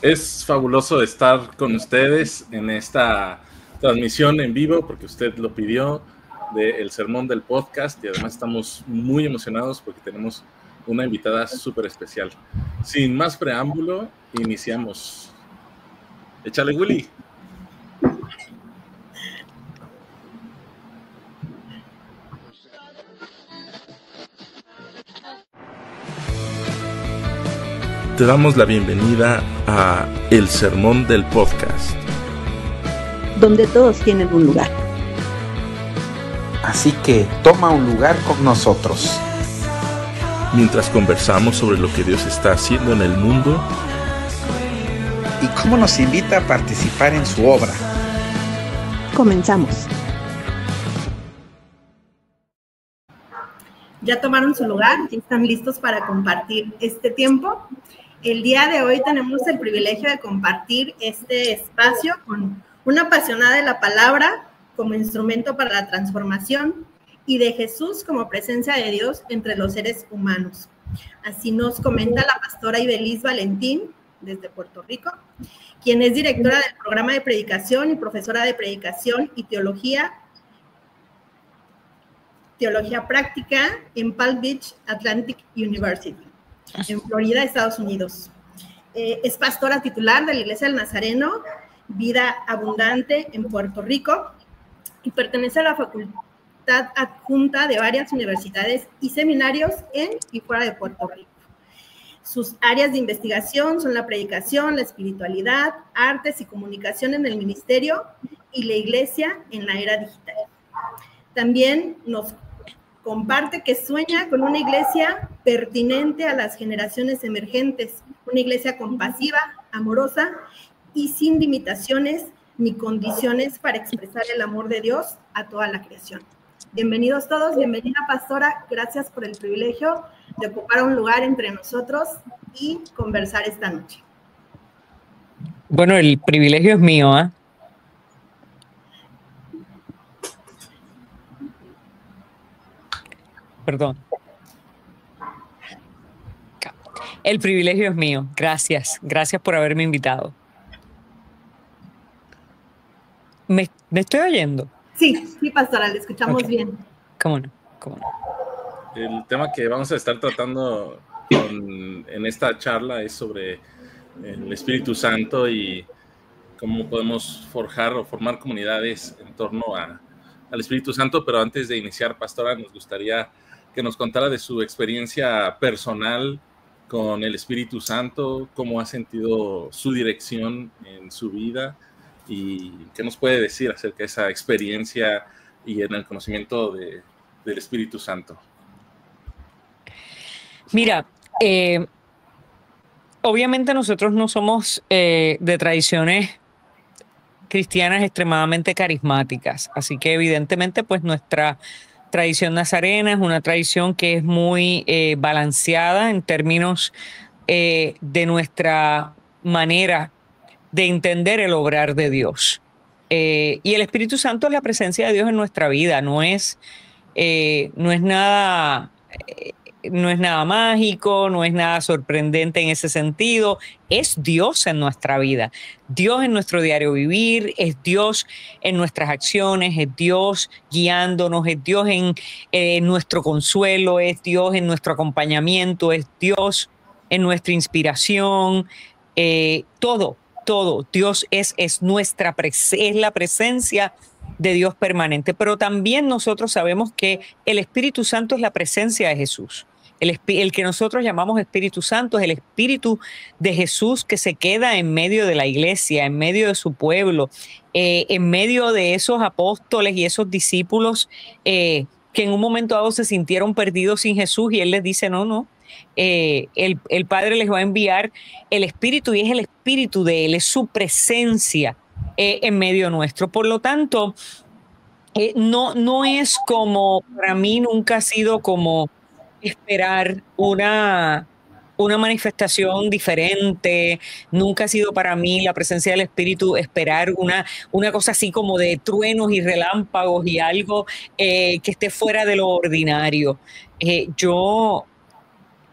Es fabuloso estar con ustedes en esta transmisión en vivo, porque usted lo pidió, del sermón del podcast, y además estamos muy emocionados porque tenemos una invitada súper especial. Sin más preámbulo, iniciamos. Échale, Willy. Te damos la bienvenida a El Sermón del Podcast, donde todos tienen un lugar. Así que toma un lugar con nosotros. Mientras conversamos sobre lo que Dios está haciendo en el mundo y cómo nos invita a participar en su obra. Comenzamos. ¿Ya tomaron su lugar? ¿Ya están listos para compartir este tiempo? El día de hoy tenemos el privilegio de compartir este espacio con una apasionada de la palabra como instrumento para la transformación y de Jesús como presencia de Dios entre los seres humanos. Así nos comenta la pastora Ibeliz Valentín, desde Puerto Rico, quien es directora del programa de predicación y profesora de predicación y teología práctica en Palm Beach Atlantic University, en Florida, Estados Unidos. Es pastora titular de la Iglesia del Nazareno, Vida Abundante, en Puerto Rico, y pertenece a la facultad adjunta de varias universidades y seminarios en y fuera de Puerto Rico. Sus áreas de investigación son la predicación, la espiritualidad, artes y comunicación en el ministerio y la iglesia en la era digital. También nos comparte que sueña con una iglesia pertinente a las generaciones emergentes, una iglesia compasiva, amorosa y sin limitaciones ni condiciones para expresar el amor de Dios a toda la creación. Bienvenidos todos, bienvenida pastora, gracias por el privilegio de ocupar un lugar entre nosotros y conversar esta noche. Bueno, el privilegio es mío, ¿eh? Perdón. El privilegio es mío. Gracias. Gracias por haberme invitado. ¿Me estoy oyendo? Sí, pastora, le escuchamos Okay. bien. ¿Cómo no? El tema que vamos a estar tratando en esta charla es sobre el Espíritu Santo y cómo podemos forjar o formar comunidades en torno al Espíritu Santo. Pero antes de iniciar, pastora, nos gustaría que nos contara de su experiencia personal con el Espíritu Santo, cómo ha sentido su dirección en su vida y qué nos puede decir acerca de esa experiencia y en el conocimiento del Espíritu Santo. Mira, obviamente nosotros no somos de tradiciones cristianas extremadamente carismáticas, así que evidentemente pues nuestra tradición nazarena es una tradición que es muy balanceada en términos de nuestra manera de entender el obrar de Dios. Y el Espíritu Santo es la presencia de Dios en nuestra vida, no es nada mágico, no es nada sorprendente en ese sentido. Es Dios en nuestra vida, Dios en nuestro diario vivir, es Dios en nuestras acciones, es Dios guiándonos, es Dios en nuestro consuelo, es Dios en nuestro acompañamiento, es Dios en nuestra inspiración, todo. Dios es la presencia de Dios permanente, pero también nosotros sabemos que el Espíritu Santo es la presencia de Jesús. El que nosotros llamamos Espíritu Santo es el Espíritu de Jesús que se queda en medio de la iglesia, en medio de su pueblo, en medio de esos apóstoles y esos discípulos que en un momento dado se sintieron perdidos sin Jesús y Él les dice, no, el Padre les va a enviar el Espíritu y es el Espíritu de Él, es su presencia en medio nuestro. Por lo tanto, no es como, para mí nunca ha sido como esperar una manifestación diferente, nunca ha sido para mí la presencia del Espíritu esperar una cosa así como de truenos y relámpagos y algo que esté fuera de lo ordinario. Yo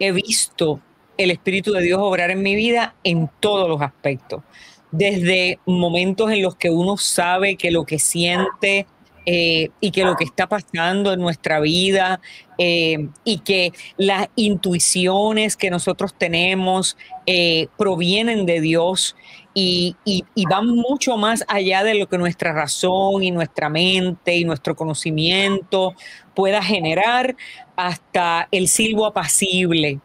he visto el Espíritu de Dios obrar en mi vida en todos los aspectos. Desde momentos en los que uno sabe que lo que siente y que lo que está pasando en nuestra vida y que las intuiciones que nosotros tenemos provienen de Dios y van mucho más allá de lo que nuestra razón y nuestra mente y nuestro conocimiento pueda generar, hasta el silbo apacible,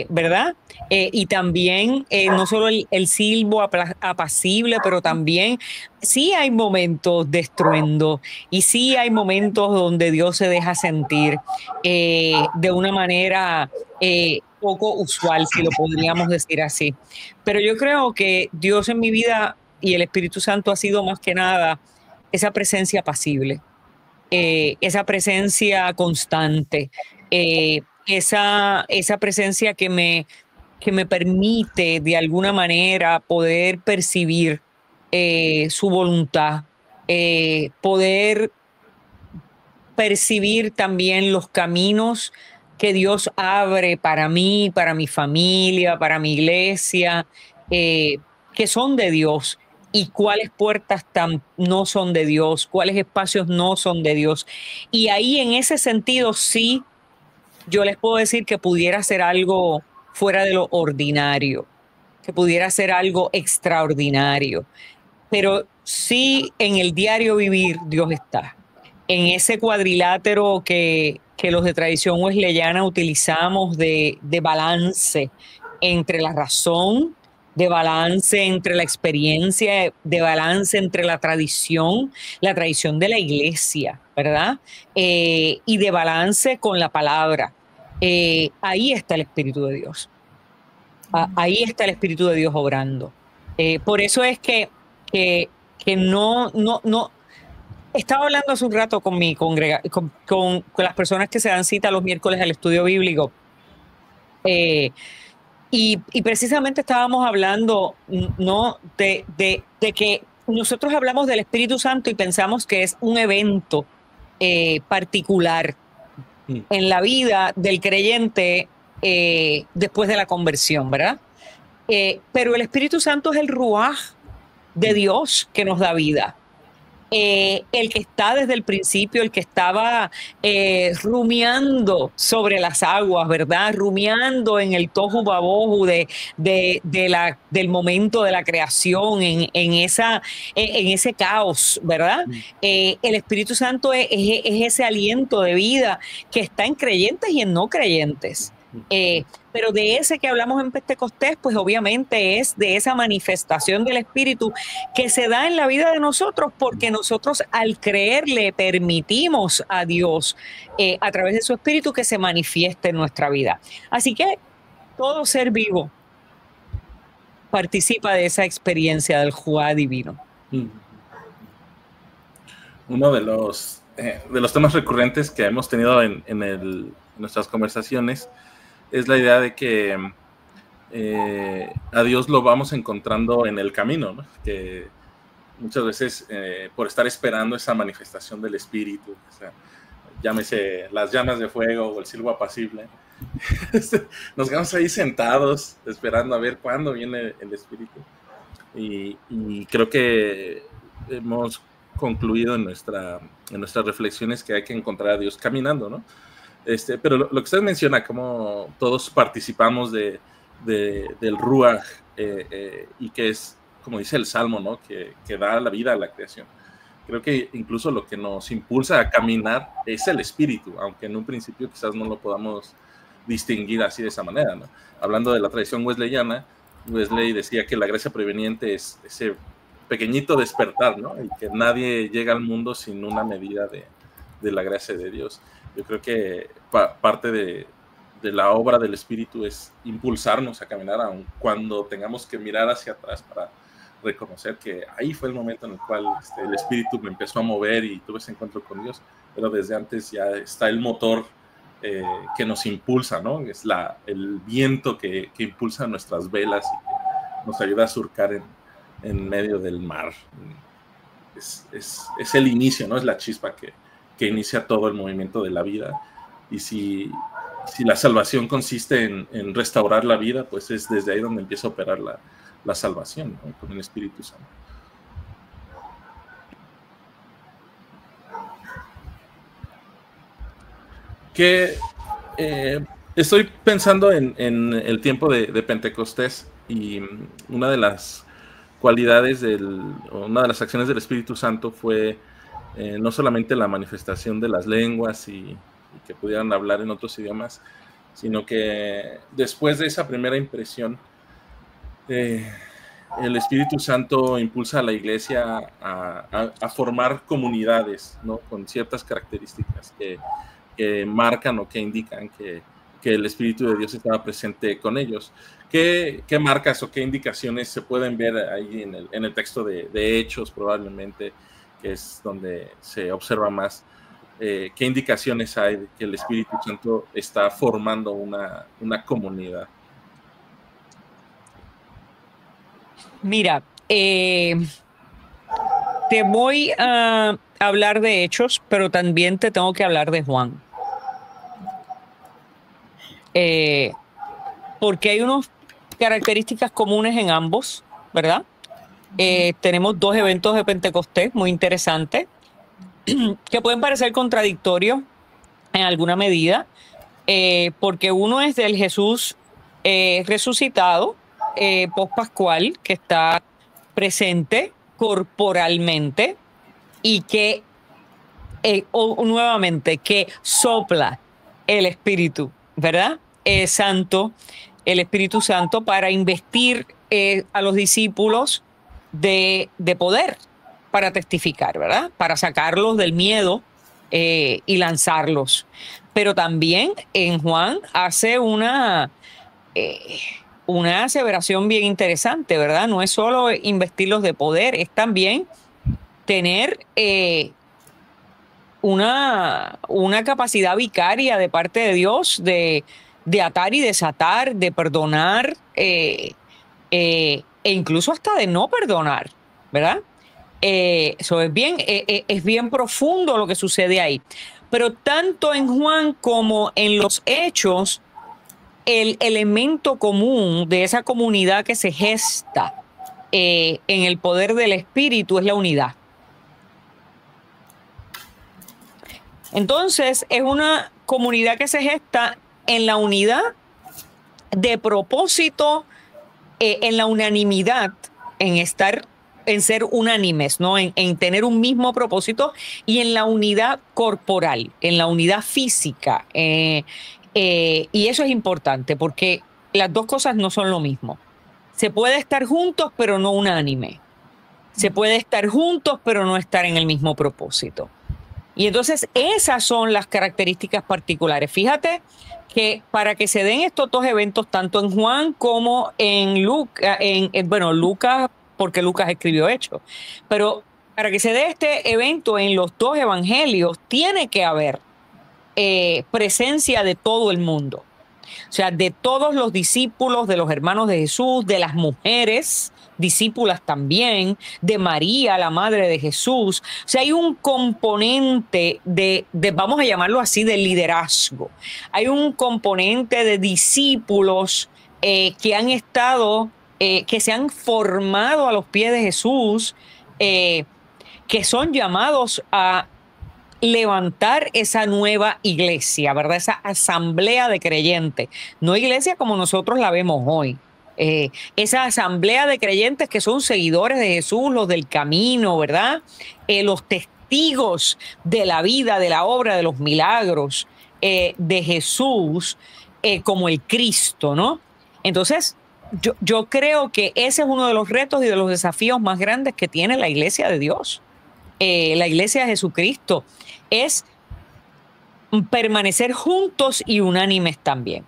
¿verdad? Y también no solo el silbo apacible, pero también sí hay momentos de estruendo y sí hay momentos donde Dios se deja sentir de una manera poco usual, si lo podríamos decir así. Pero yo creo que Dios en mi vida y el Espíritu Santo ha sido más que nada esa presencia apacible, esa presencia constante, esa presencia que me permite de alguna manera poder percibir su voluntad, poder percibir también los caminos que Dios abre para mí, para mi familia, para mi iglesia, que son de Dios, y cuáles puertas no son de Dios, cuáles espacios no son de Dios. Y ahí, en ese sentido, sí, yo les puedo decir que pudiera ser algo fuera de lo ordinario, que pudiera ser algo extraordinario, pero sí, en el diario vivir Dios está. En ese cuadrilátero que los de tradición wesleyana utilizamos de balance entre la razón, de balance entre la experiencia, de balance entre la tradición de la iglesia, ¿verdad? Y de balance con la palabra. Ahí está el Espíritu de Dios. Ahí está el Espíritu de Dios obrando. Por eso es que no. Estaba hablando hace un rato con mi con las personas que se dan cita los miércoles al estudio bíblico. Y precisamente estábamos hablando, ¿no?, de que nosotros hablamos del Espíritu Santo y pensamos que es un evento particular en la vida del creyente después de la conversión, ¿verdad? Pero el Espíritu Santo es el ruaj de Dios que nos da vida. El que está desde el principio, el que estaba rumiando sobre las aguas, ¿verdad? Rumiando en el tohu babohu del momento de la creación, en ese caos, ¿verdad? El Espíritu Santo es ese aliento de vida que está en creyentes y en no creyentes. Pero de ese que hablamos en Pentecostés, pues obviamente es de esa manifestación del Espíritu que se da en la vida de nosotros, porque nosotros al creer le permitimos a Dios a través de su Espíritu que se manifieste en nuestra vida. Así que todo ser vivo participa de esa experiencia del juá divino. Uno de los temas recurrentes que hemos tenido en nuestras conversaciones es la idea de que a Dios lo vamos encontrando en el camino, ¿no? Que muchas veces por estar esperando esa manifestación del Espíritu, o sea, llámese las llamas de fuego o el silbo apacible, nos quedamos ahí sentados esperando a ver cuándo viene el Espíritu. Y creo que hemos concluido en nuestras reflexiones que hay que encontrar a Dios caminando, ¿no? Pero lo que usted menciona, como todos participamos del Ruach, y que es, como dice el Salmo, ¿no?, que da la vida a la creación. Creo que incluso lo que nos impulsa a caminar es el Espíritu, aunque en un principio quizás no lo podamos distinguir así de esa manera, ¿no? Hablando de la tradición wesleyana, Wesley decía que la gracia preveniente es ese pequeñito despertar, ¿no?, y que nadie llega al mundo sin una medida de la gracia de Dios. Yo creo que parte de la obra del Espíritu es impulsarnos a caminar, aun cuando tengamos que mirar hacia atrás para reconocer que ahí fue el momento en el cual el Espíritu me empezó a mover y tuve ese encuentro con Dios, pero desde antes ya está el motor que nos impulsa, ¿no? Es el viento que impulsa nuestras velas y que nos ayuda a surcar en medio del mar. Es el inicio, ¿no? Es la chispa que inicia todo el movimiento de la vida. Y si si la salvación consiste en restaurar la vida, pues es desde ahí donde empieza a operar la salvación, ¿no? Con el Espíritu Santo. Que estoy pensando en el tiempo de Pentecostés, y una de las cualidades una de las acciones del Espíritu Santo fue no solamente la manifestación de las lenguas y que pudieran hablar en otros idiomas, sino que después de esa primera impresión, el Espíritu Santo impulsa a la iglesia a formar comunidades, ¿no? Con ciertas características que marcan o que indican que el Espíritu de Dios estaba presente con ellos. ¿Qué marcas o qué indicaciones se pueden ver ahí en el texto de Hechos, probablemente, que es donde se observa más? ¿Qué indicaciones hay de que el Espíritu Santo está formando una comunidad? Mira, te voy a hablar de Hechos, pero también te tengo que hablar de Juan. Porque hay unas características comunes en ambos, ¿verdad? Tenemos dos eventos de Pentecostés muy interesantes que pueden parecer contradictorios en alguna medida, porque uno es del Jesús resucitado, post-pascual, que está presente corporalmente y que nuevamente que sopla el Espíritu, ¿verdad? Santo, el Espíritu Santo, para investir a los discípulos de poder para testificar, ¿verdad? Para sacarlos del miedo y lanzarlos. Pero también en Juan hace una aseveración bien interesante, ¿verdad? No es solo investirlos de poder, es también tener una capacidad vicaria de parte de Dios de atar y desatar, de perdonar, e incluso hasta de no perdonar, ¿verdad? Eso es bien profundo lo que sucede ahí. Pero tanto en Juan como en los Hechos, el elemento común de esa comunidad que se gesta en el poder del Espíritu es la unidad. Entonces, es una comunidad que se gesta en la unidad de propósito, en la unanimidad, en ser unánimes, ¿no? En tener un mismo propósito, y en la unidad corporal, en la unidad física. Y eso es importante porque las dos cosas no son lo mismo. Se puede estar juntos, pero no unánime. Se puede estar juntos, pero no estar en el mismo propósito. Y entonces esas son las características particulares. Fíjate que para que se den estos dos eventos, tanto en Juan como en Lucas, Lucas, porque Lucas escribió Hechos, pero para que se dé este evento en los dos evangelios, tiene que haber presencia de todo el mundo. O sea, de todos los discípulos, de los hermanos de Jesús, de las mujeres discípulas también, de María, la madre de Jesús. O sea, hay un componente de vamos a llamarlo así, de liderazgo. Hay un componente de discípulos que han estado, que se han formado a los pies de Jesús, que son llamados a levantar esa nueva iglesia, ¿verdad? Esa asamblea de creyentes. No iglesia como nosotros la vemos hoy. Esa asamblea de creyentes que son seguidores de Jesús, los del camino, ¿verdad? Los testigos de la vida, de la obra, de los milagros de Jesús como el Cristo, ¿no? Entonces, yo creo que ese es uno de los retos y de los desafíos más grandes que tiene la iglesia de Dios. La iglesia de Jesucristo es permanecer juntos y unánimes también.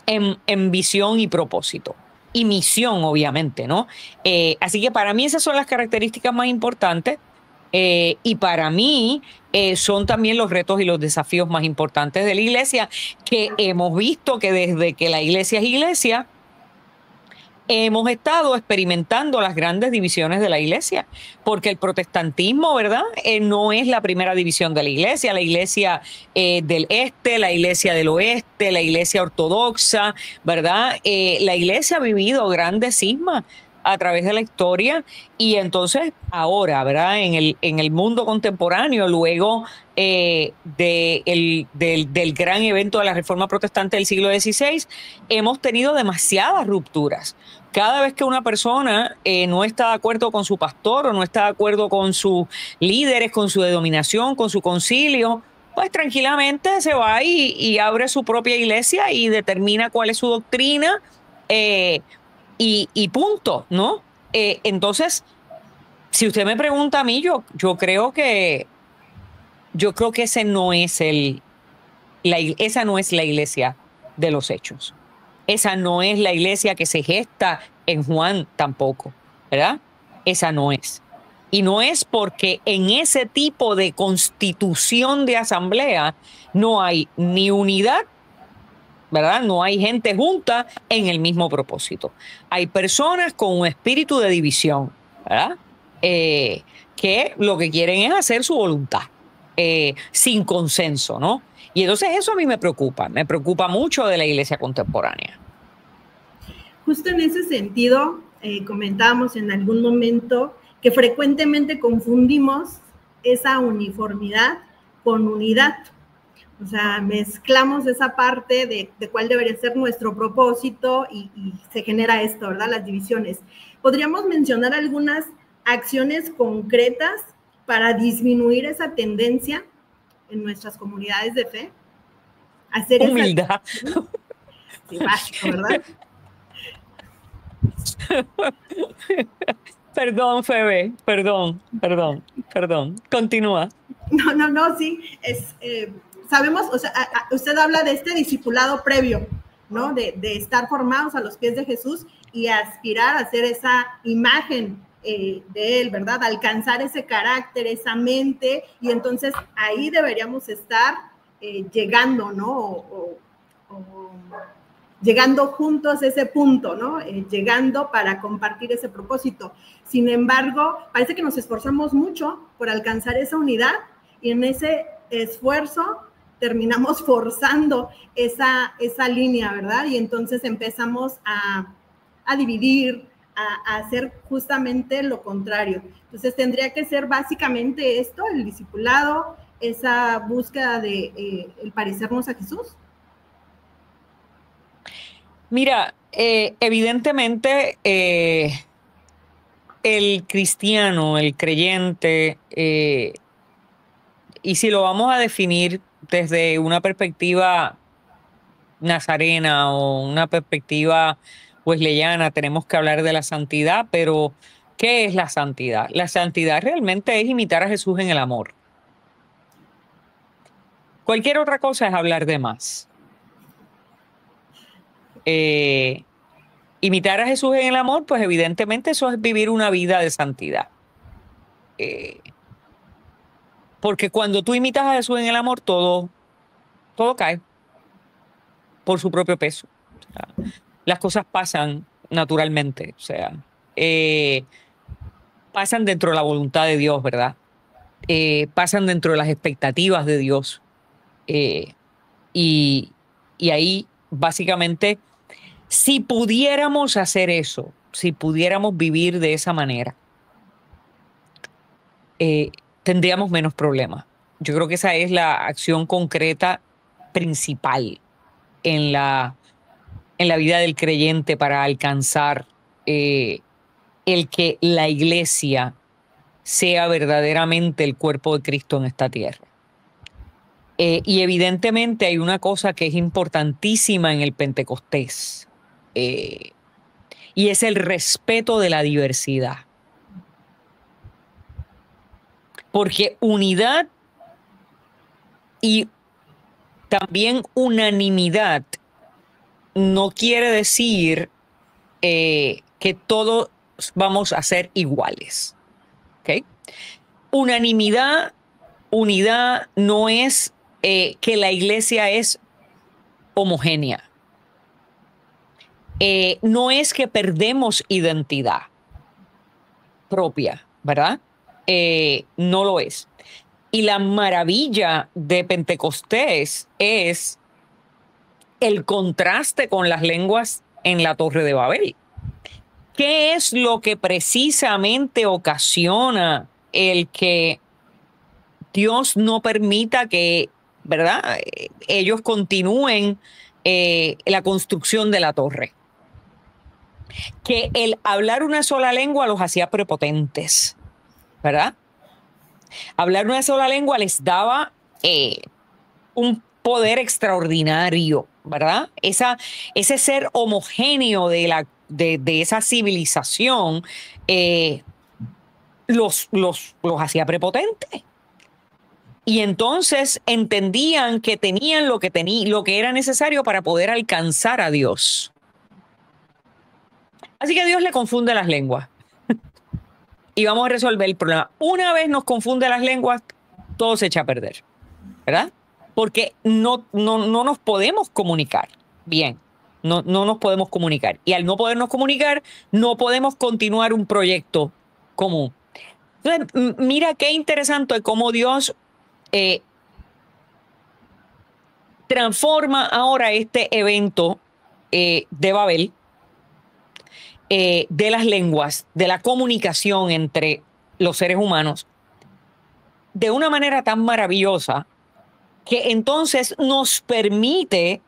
En visión y propósito. Y misión, obviamente, ¿no? Así que para mí esas son las características más importantes. Y para mí son también los retos y los desafíos más importantes de la iglesia, que hemos visto que desde que la iglesia es iglesia, hemos estado experimentando las grandes divisiones de la iglesia, porque el protestantismo, ¿verdad? No es la primera división de la iglesia del este, la iglesia del oeste, la iglesia ortodoxa, ¿verdad? La iglesia ha vivido grandes cismas a través de la historia, y entonces ahora, ¿verdad? En el mundo contemporáneo, luego del gran evento de la Reforma Protestante del siglo XVI, hemos tenido demasiadas rupturas. Cada vez que una persona no está de acuerdo con su pastor o no está de acuerdo con sus líderes, con su denominación, con su concilio, pues tranquilamente se va y abre su propia iglesia y determina cuál es su doctrina, y punto, ¿no? Entonces, si usted me pregunta a mí, yo creo que ese no es esa no es la iglesia de los hechos. Esa no es la iglesia que se gesta en Juan tampoco, ¿verdad? Esa no es. Y no es porque en ese tipo de constitución de asamblea no hay ni unidad, ¿verdad? No hay gente junta en el mismo propósito. Hay personas con un espíritu de división, ¿verdad? Que lo que quieren es hacer su voluntad, sin consenso, ¿no? Y entonces eso a mí me preocupa mucho de la iglesia contemporánea. Justo en ese sentido, comentábamos en algún momento que frecuentemente confundimos esa uniformidad con unidad. O sea, mezclamos esa parte de cuál debería ser nuestro propósito y se genera esto, ¿verdad? Las divisiones. ¿Podríamos mencionar algunas acciones concretas para disminuir esa tendencia en nuestras comunidades de fe? Hacer humildad. Sí, básico, ¿verdad? Perdón, Febe, perdón. Continúa. No, sí, sabemos, o sea, usted habla de este discipulado previo, ¿no? De estar formados a los pies de Jesús y aspirar a ser esa imagen de Él, ¿verdad? Alcanzar ese carácter, esa mente, y entonces ahí deberíamos estar llegando, ¿no? Llegando juntos a ese punto, ¿no? Llegando para compartir ese propósito. Sin embargo, parece que nos esforzamos mucho por alcanzar esa unidad y en ese esfuerzo terminamos forzando esa línea, ¿verdad? Y entonces empezamos a dividir, a hacer justamente lo contrario. Entonces tendría que ser básicamente esto, el discipulado, esa búsqueda de el parecernos a Jesús. Mira, evidentemente el cristiano, el creyente, y si lo vamos a definir desde una perspectiva nazarena o una perspectiva wesleyana, tenemos que hablar de la santidad, pero ¿qué es la santidad? La santidad realmente es imitar a Jesús en el amor. Cualquier otra cosa es hablar de más. Imitar a Jesús en el amor, pues evidentemente eso es vivir una vida de santidad. Porque cuando tú imitas a Jesús en el amor, todo cae por su propio peso. O sea, las cosas pasan naturalmente, o sea, pasan dentro de la voluntad de Dios, ¿verdad? Pasan dentro de las expectativas de Dios. Y ahí, básicamente, si pudiéramos hacer eso, si pudiéramos vivir de esa manera, tendríamos menos problemas. Yo creo que esa es la acción concreta principal en la vida del creyente para alcanzar el que la iglesia sea verdaderamente el cuerpo de Cristo en esta tierra. Y evidentemente hay una cosa que es importantísima en el Pentecostés, y es el respeto de la diversidad. Porque unidad y también unanimidad no quiere decir que todos vamos a ser iguales. ¿Okay? Unanimidad, unidad no es que la iglesia es homogénea. no es que perdemos identidad propia, ¿verdad? No lo es. Y la maravilla de Pentecostés es el contraste con las lenguas en la Torre de Babel. ¿Qué es lo que precisamente ocasiona el que Dios no permita que, ¿verdad?, ellos continúen la construcción de la torre? Que el hablar una sola lengua los hacía prepotentes, ¿verdad? Hablar una sola lengua les daba un poder extraordinario, ¿verdad? Ese ser homogéneo de esa civilización los hacía prepotentes. Y entonces entendían que tenían lo que era necesario para poder alcanzar a Dios. Así que Dios le confunde las lenguas. Y vamos a resolver el problema. Una vez nos confunde las lenguas, todo se echa a perder, ¿verdad? Porque no nos podemos comunicar bien. No nos podemos comunicar. Y al no podernos comunicar, no podemos continuar un proyecto común. Entonces, mira qué interesante cómo Dios transforma ahora este evento de Babel, de las lenguas, de la comunicación entre los seres humanos, de una manera tan maravillosa que entonces nos permite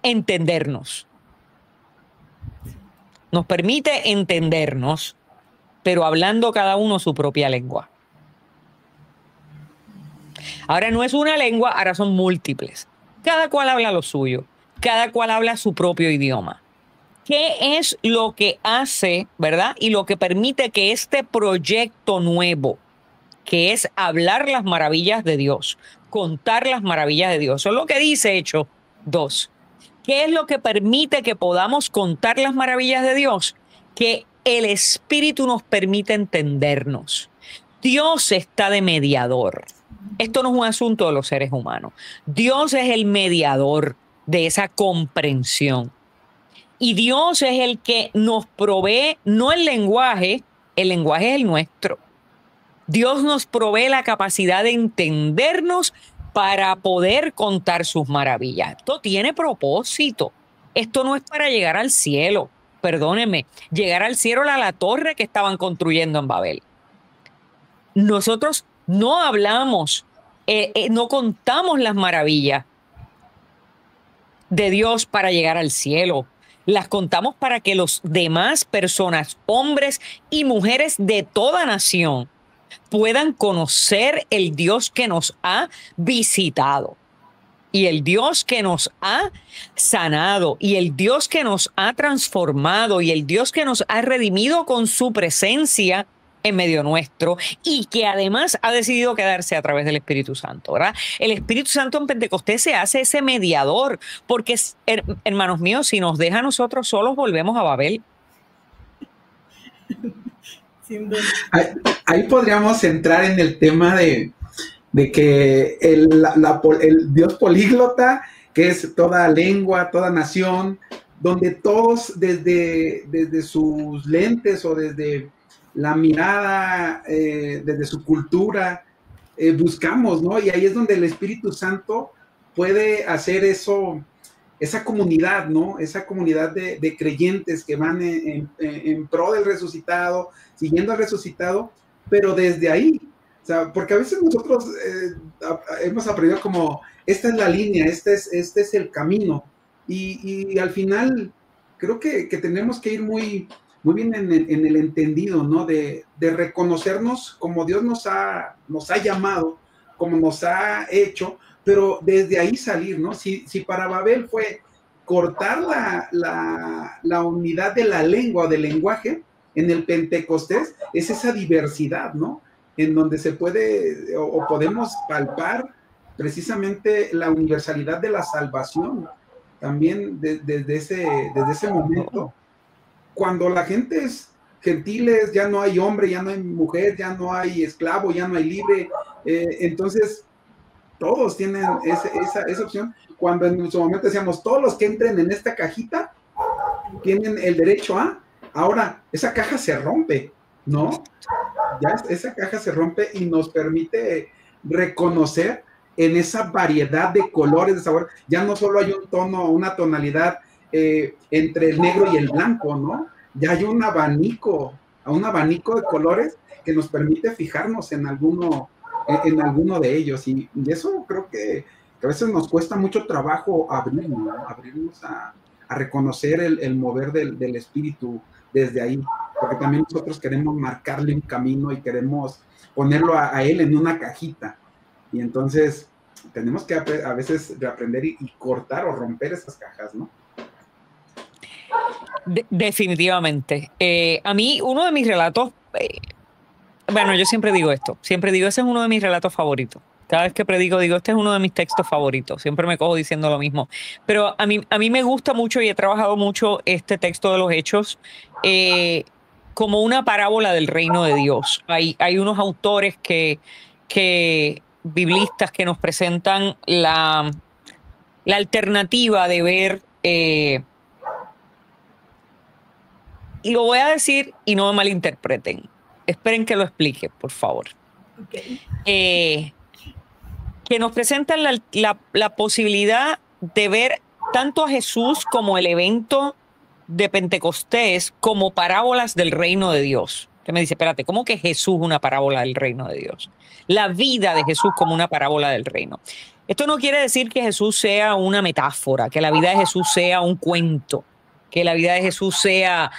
entendernos. Nos permite entendernos, pero hablando cada uno su propia lengua. Ahora no es una lengua, ahora son múltiples. Cada cual habla lo suyo, cada cual habla su propio idioma. ¿Qué es lo que hace, verdad? Y lo que permite que este proyecto nuevo, que es hablar las maravillas de Dios, contar las maravillas de Dios, eso es lo que dice Hechos 2. ¿Qué es lo que permite que podamos contar las maravillas de Dios? Que el Espíritu nos permite entendernos. Dios está de mediador. Esto no es un asunto de los seres humanos. Dios es el mediador de esa comprensión. Y Dios es el que nos provee, no el lenguaje es el nuestro. Dios nos provee la capacidad de entendernos para poder contar sus maravillas. Esto tiene propósito. Esto no es para llegar al cielo. Perdónenme, llegar al cielo era la torre que estaban construyendo en Babel. Nosotros no hablamos, no contamos las maravillas de Dios para llegar al cielo. Las contamos para que los demás personas, hombres y mujeres de toda nación, puedan conocer el Dios que nos ha visitado y el Dios que nos ha sanado y el Dios que nos ha transformado y el Dios que nos ha redimido con su presencia en medio nuestro y que además ha decidido quedarse a través del Espíritu Santo, ¿verdad? El Espíritu Santo en Pentecostés se hace ese mediador porque, hermanos míos, si nos deja a nosotros solos, volvemos a Babel. Ahí podríamos entrar en el tema de que el Dios políglota, que es toda lengua, toda nación, donde todos desde sus lentes o desde la mirada, desde su cultura, buscamos, ¿no? Y ahí es donde el Espíritu Santo puede hacer eso, esa comunidad, ¿no? Esa comunidad de creyentes que van en pro del resucitado, siguiendo al resucitado, pero desde ahí, o sea, porque a veces nosotros hemos aprendido como, esta es la línea, este es el camino, y al final creo que tenemos que ir muy bien en el entendido, ¿no? De reconocernos como Dios nos ha llamado, como nos ha hecho, pero desde ahí salir, ¿no? Si para Babel fue cortar la unidad de la lengua o del lenguaje, en el Pentecostés es esa diversidad, ¿no? En donde se puede o podemos palpar precisamente la universalidad de la salvación, también desde ese momento. Cuando la gente es gentiles, ya no hay hombre, ya no hay mujer, ya no hay esclavo, ya no hay libre, entonces todos tienen esa opción. Cuando en su momento decíamos, todos los que entren en esta cajita tienen el derecho a. Ahora, esa caja se rompe, ¿no? Ya esa caja se rompe y nos permite reconocer en esa variedad de colores, de sabor. Ya no solo hay un tono, una tonalidad entre el negro y el blanco, ¿no? Ya hay un abanico de colores que nos permite fijarnos en alguno de ellos. Y eso creo que a veces nos cuesta mucho trabajo abrirnos a reconocer el mover del espíritu desde ahí, porque también nosotros queremos marcarle un camino y queremos ponerlo a él en una cajita. Y entonces tenemos que a veces reaprender y cortar o romper esas cajas, ¿no? Definitivamente. A mí, uno de mis relatos, bueno, yo siempre digo esto, ese es uno de mis relatos favoritos. Cada vez que predico digo, este es uno de mis textos favoritos. Siempre me cojo diciendo lo mismo. Pero a mí me gusta mucho y he trabajado mucho este texto de los Hechos como una parábola del reino de Dios. Hay unos autores biblistas que nos presentan la alternativa de ver, y lo voy a decir y no me malinterpreten. Esperen que lo explique, por favor. Okay. Que nos presentan la posibilidad de ver tanto a Jesús como el evento de Pentecostés como parábolas del reino de Dios. Que me dice, espérate, ¿cómo que Jesús es una parábola del reino de Dios? La vida de Jesús como una parábola del reino. Esto no quiere decir que Jesús sea una metáfora, que la vida de Jesús sea un cuento, que la vida de Jesús sea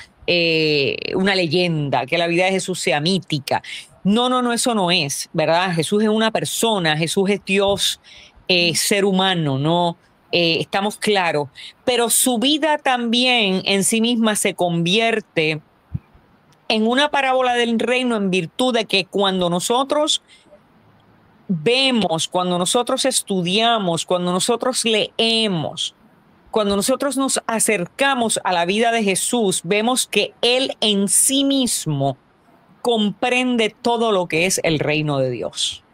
una leyenda, que la vida de Jesús sea mítica. No, eso no es, ¿verdad? Jesús es una persona, Jesús es Dios, ser humano, ¿no? Estamos claros. Pero su vida también en sí misma se convierte en una parábola del reino en virtud de que cuando nosotros vemos, cuando nosotros estudiamos, cuando nosotros leemos, cuando nosotros nos acercamos a la vida de Jesús, vemos que Él en sí mismo comprende todo lo que es el reino de Dios.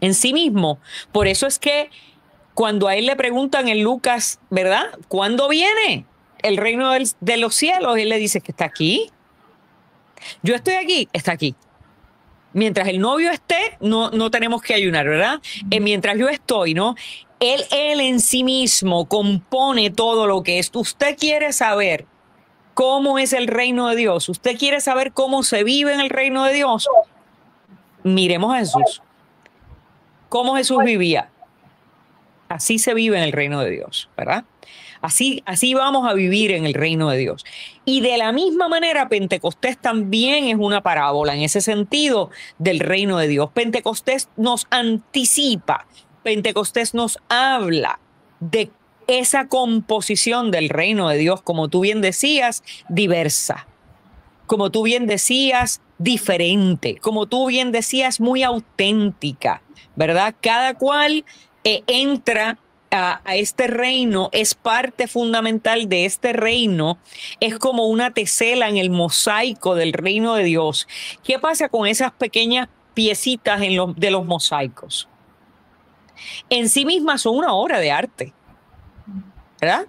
En sí mismo. Por eso es que cuando a Él le preguntan en Lucas, ¿verdad? ¿Cuándo viene el reino de los cielos? Él le dice que está aquí. Yo estoy aquí, está aquí. Mientras el novio esté, no tenemos que ayunar, ¿verdad? Mientras yo estoy, ¿no? Él en sí mismo compone todo lo que es. Usted quiere saber cómo es el reino de Dios. Usted quiere saber cómo se vive en el reino de Dios. Miremos a Jesús. ¿Cómo Jesús vivía? Así se vive en el reino de Dios, ¿verdad? Así vamos a vivir en el reino de Dios. Y de la misma manera, Pentecostés también es una parábola en ese sentido del reino de Dios. Pentecostés nos anticipa, Pentecostés nos habla de esa composición del reino de Dios, como tú bien decías, diversa. Como tú bien decías, diferente. Como tú bien decías, muy auténtica, ¿verdad? Cada cual entra a este reino, es parte fundamental de este reino, es como una tesela en el mosaico del reino de Dios. ¿Qué pasa con esas pequeñas piecitas de los mosaicos? En sí mismas son una obra de arte, ¿verdad?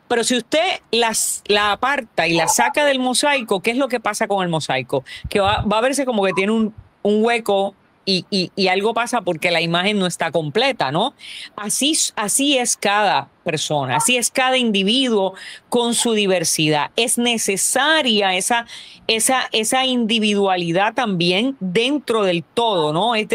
Pero si usted la aparta y la saca del mosaico, ¿qué es lo que pasa con el mosaico? Que va a verse como que tiene un hueco y algo pasa porque la imagen no está completa, ¿no? Así es cada persona, así es cada individuo con su diversidad. Es necesaria esa individualidad también dentro del todo, ¿no? Es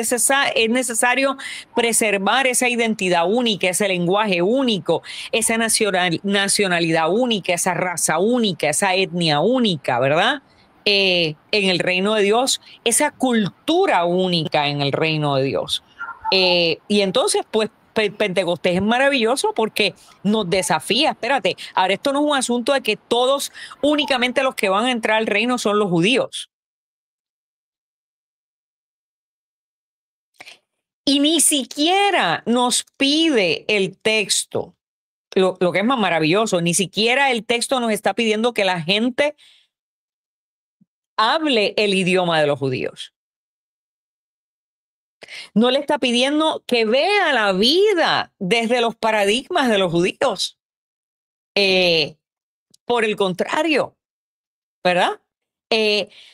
necesario preservar esa identidad única, ese lenguaje único, esa nacionalidad única, esa raza única, esa etnia única, ¿verdad? En el reino de Dios, esa cultura única en el reino de Dios. Y entonces, pues, Pentecostés es maravilloso porque nos desafía. Espérate, ahora esto no es un asunto de que todos, únicamente los que van a entrar al reino son los judíos. Y ni siquiera nos pide el texto, lo que es más maravilloso, ni siquiera el texto nos está pidiendo que la gente hable el idioma de los judíos. No le está pidiendo que vea la vida desde los paradigmas de los judíos. Por el contrario, ¿verdad?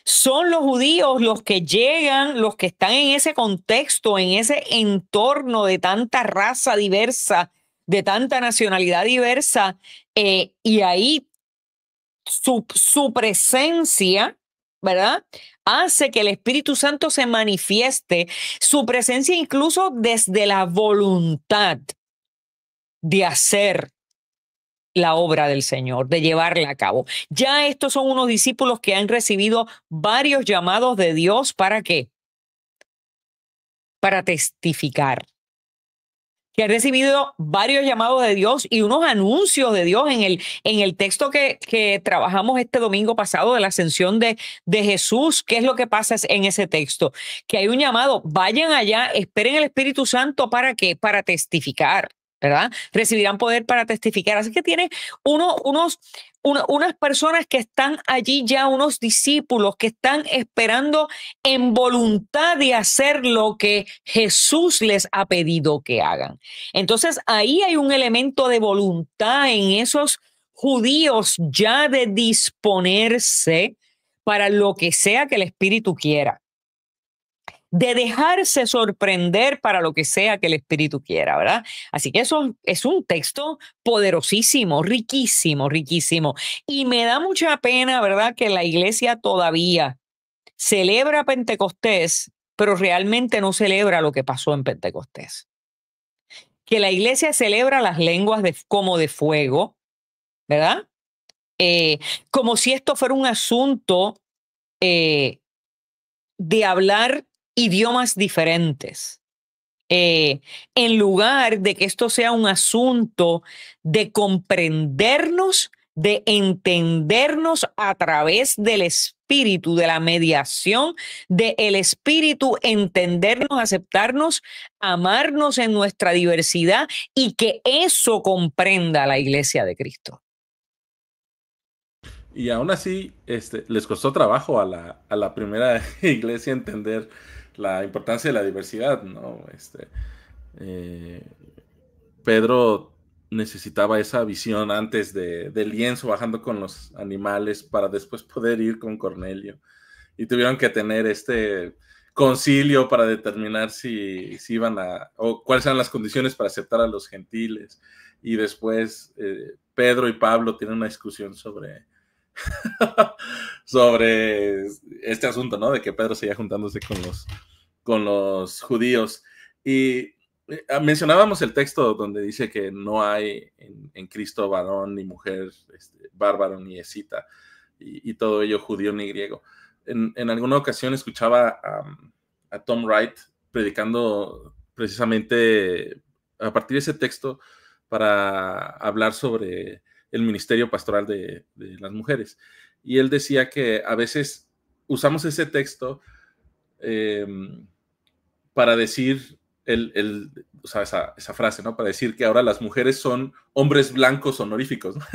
Son los judíos los que llegan, los que están en ese contexto, en ese entorno de tanta raza diversa, de tanta nacionalidad diversa, y ahí su presencia, ¿verdad? Hace que el Espíritu Santo se manifieste, su presencia incluso desde la voluntad de hacer la obra del Señor, de llevarla a cabo. Ya estos son unos discípulos que han recibido varios llamados de Dios. ¿Para qué? Para testificar. Que han recibido varios llamados de Dios y unos anuncios de Dios en el texto que trabajamos este domingo pasado de la ascensión de Jesús. ¿Qué es lo que pasa en ese texto? Que hay un llamado, vayan allá, esperen el Espíritu Santo. ¿Para qué? Para testificar, ¿verdad? Recibirán poder para testificar. Así que tiene unas personas que están allí ya, unos discípulos que están esperando en voluntad de hacer lo que Jesús les ha pedido que hagan. Entonces ahí hay un elemento de voluntad en esos judíos ya de disponerse para lo que sea que el Espíritu quiera, de dejarse sorprender para lo que sea que el Espíritu quiera, ¿verdad? Así que eso es un texto poderosísimo, riquísimo, riquísimo. Y me da mucha pena, ¿verdad?, que la iglesia todavía celebra Pentecostés, pero realmente no celebra lo que pasó en Pentecostés. Que la iglesia celebra las lenguas como de fuego, ¿verdad? Como si esto fuera un asunto de hablar idiomas diferentes, en lugar de que esto sea un asunto de comprendernos, de entendernos a través del Espíritu, de la mediación del Espíritu, entendernos, aceptarnos, amarnos en nuestra diversidad y que eso comprenda a la iglesia de Cristo. Y aún así, les costó trabajo a la primera iglesia entender la importancia de la diversidad, ¿no? Pedro necesitaba esa visión antes del lienzo bajando con los animales para después poder ir con Cornelio. Y tuvieron que tener este concilio para determinar si iban o cuáles eran las condiciones para aceptar a los gentiles. Y después Pedro y Pablo tienen una discusión sobre este asunto, ¿no? De que Pedro seguía juntándose con los judíos. Y mencionábamos el texto donde dice que no hay en Cristo varón ni mujer, bárbaro ni escita, y todo ello judío ni griego. En alguna ocasión escuchaba a Tom Wright predicando precisamente a partir de ese texto para hablar sobre el ministerio pastoral de las mujeres. Y él decía que a veces usamos ese texto para decir o sea, esa frase, ¿no? Para decir que ahora las mujeres son hombres blancos honoríficos, ¿no?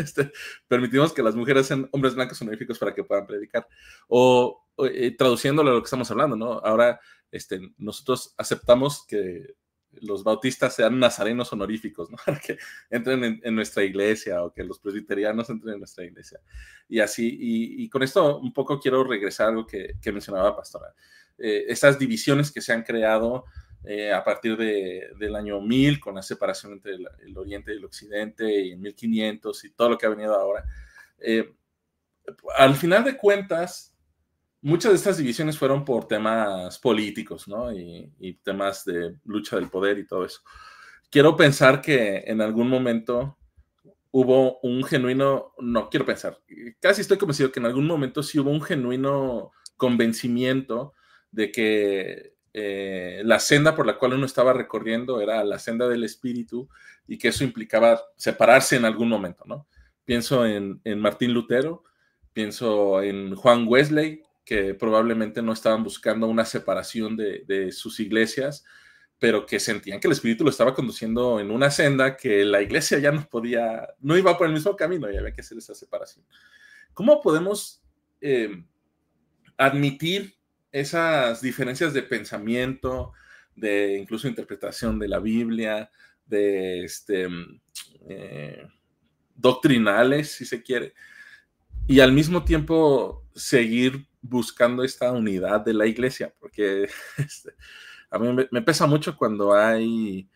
Permitimos que las mujeres sean hombres blancos honoríficos para que puedan predicar. O traduciéndolo a lo que estamos hablando, ¿no? Ahora nosotros aceptamos que los bautistas sean nazarenos honoríficos, ¿no? Para que entren en nuestra iglesia, o que los presbiterianos entren en nuestra iglesia. Y así, y con esto un poco quiero regresar a algo que mencionaba Pastora. Estas divisiones que se han creado a partir del año 1000, con la separación entre el Oriente y el Occidente, y en 1500, y todo lo que ha venido ahora. Al final de cuentas, muchas de estas divisiones fueron por temas políticos, ¿no? Y temas de lucha del poder y todo eso. Quiero pensar que en algún momento hubo un genuino, no quiero pensar, casi estoy convencido que en algún momento sí hubo un genuino convencimiento de que la senda por la cual uno estaba recorriendo era la senda del Espíritu, y que eso implicaba separarse en algún momento, ¿no? Pienso en Martín Lutero, pienso en Juan Wesley, que probablemente no estaban buscando una separación de sus iglesias, pero que sentían que el Espíritu lo estaba conduciendo en una senda que la iglesia ya no iba por el mismo camino, y había que hacer esa separación. ¿Cómo podemos admitir esas diferencias de pensamiento, de incluso interpretación de la Biblia, de doctrinales, si se quiere, y al mismo tiempo seguir buscando esta unidad de la iglesia, porque a mí me pesa mucho cuando hay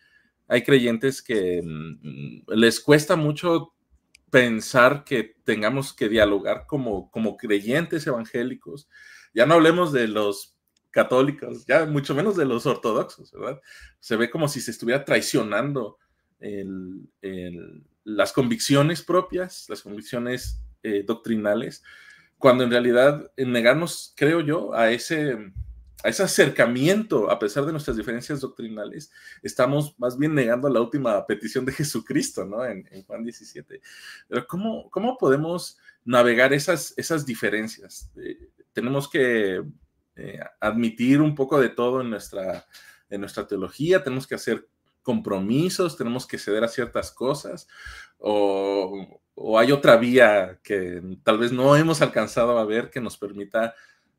creyentes que les cuesta mucho pensar que tengamos que dialogar como creyentes evangélicos. Ya no hablemos de los católicos, ya mucho menos de los ortodoxos, ¿verdad? Se ve como si se estuviera traicionando las convicciones propias, las convicciones doctrinales, cuando en realidad negarnos, creo yo, a ese acercamiento, a pesar de nuestras diferencias doctrinales, estamos más bien negando la última petición de Jesucristo, ¿no? En Juan 17. Pero ¿cómo podemos navegar esas diferencias? Tenemos que admitir un poco de todo en nuestra teología, tenemos que hacer compromisos, tenemos que ceder a ciertas cosas, o hay otra vía que tal vez no hemos alcanzado a ver que nos permita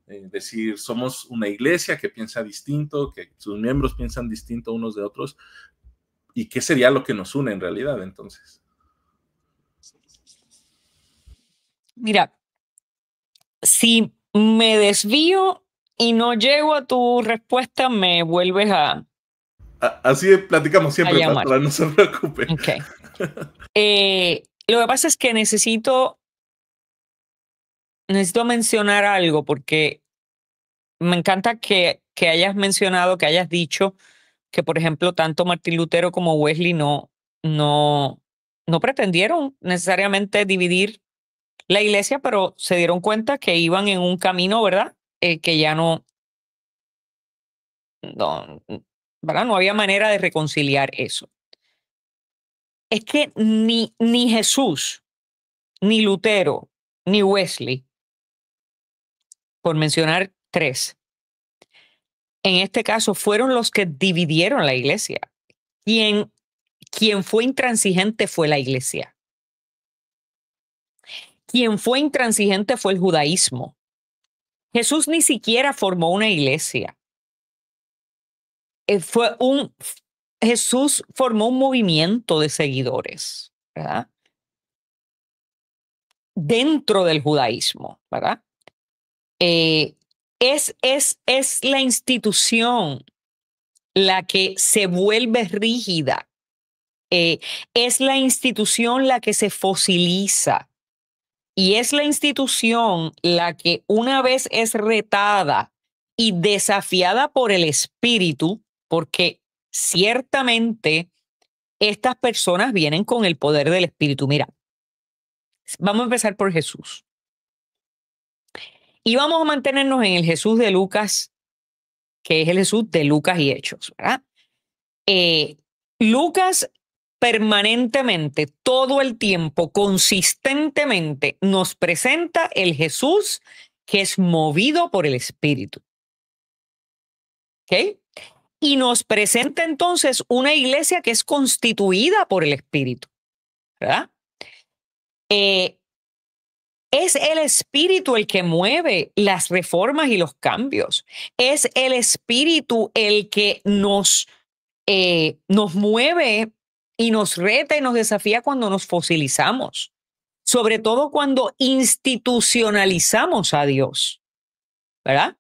decir, somos una iglesia que piensa distinto, que sus miembros piensan distinto unos de otros, y qué sería lo que nos une en realidad, entonces. Mira, si me desvío y no llego a tu respuesta, me vuelves a... Así platicamos siempre, pastora, no se preocupe. Okay. Lo que pasa es que necesito mencionar algo, porque me encanta que hayas mencionado, que hayas dicho que, por ejemplo, tanto Martín Lutero como Wesley no pretendieron necesariamente dividir la iglesia, pero se dieron cuenta que iban en un camino, ¿verdad? Que ya ¿verdad? No había manera de reconciliar eso. Es que ni Jesús, ni Lutero, ni Wesley, por mencionar tres, en este caso fueron los que dividieron la iglesia. Quien fue intransigente fue la iglesia. Quien fue intransigente fue el judaísmo. Jesús ni siquiera formó una iglesia. Jesús formó un movimiento de seguidores, ¿verdad? Dentro del judaísmo, ¿verdad? Es la institución la que se vuelve rígida. Es la institución la que se fosiliza. Y es la institución la que, una vez es retada y desafiada por el espíritu, porque ciertamente estas personas vienen con el poder del espíritu. Mira, vamos a empezar por Jesús. Y vamos a mantenernos en el Jesús de Lucas, que es el Jesús de Lucas y Hechos, ¿verdad? Lucas permanentemente, todo el tiempo, consistentemente, nos presenta el Jesús que es movido por el Espíritu. ¿Ok? Y nos presenta entonces una iglesia que es constituida por el Espíritu, ¿verdad? Es el Espíritu el que mueve las reformas y los cambios. Es el Espíritu el que nos mueve y nos reta y nos desafía cuando nos fosilizamos, sobre todo cuando institucionalizamos a Dios, ¿verdad?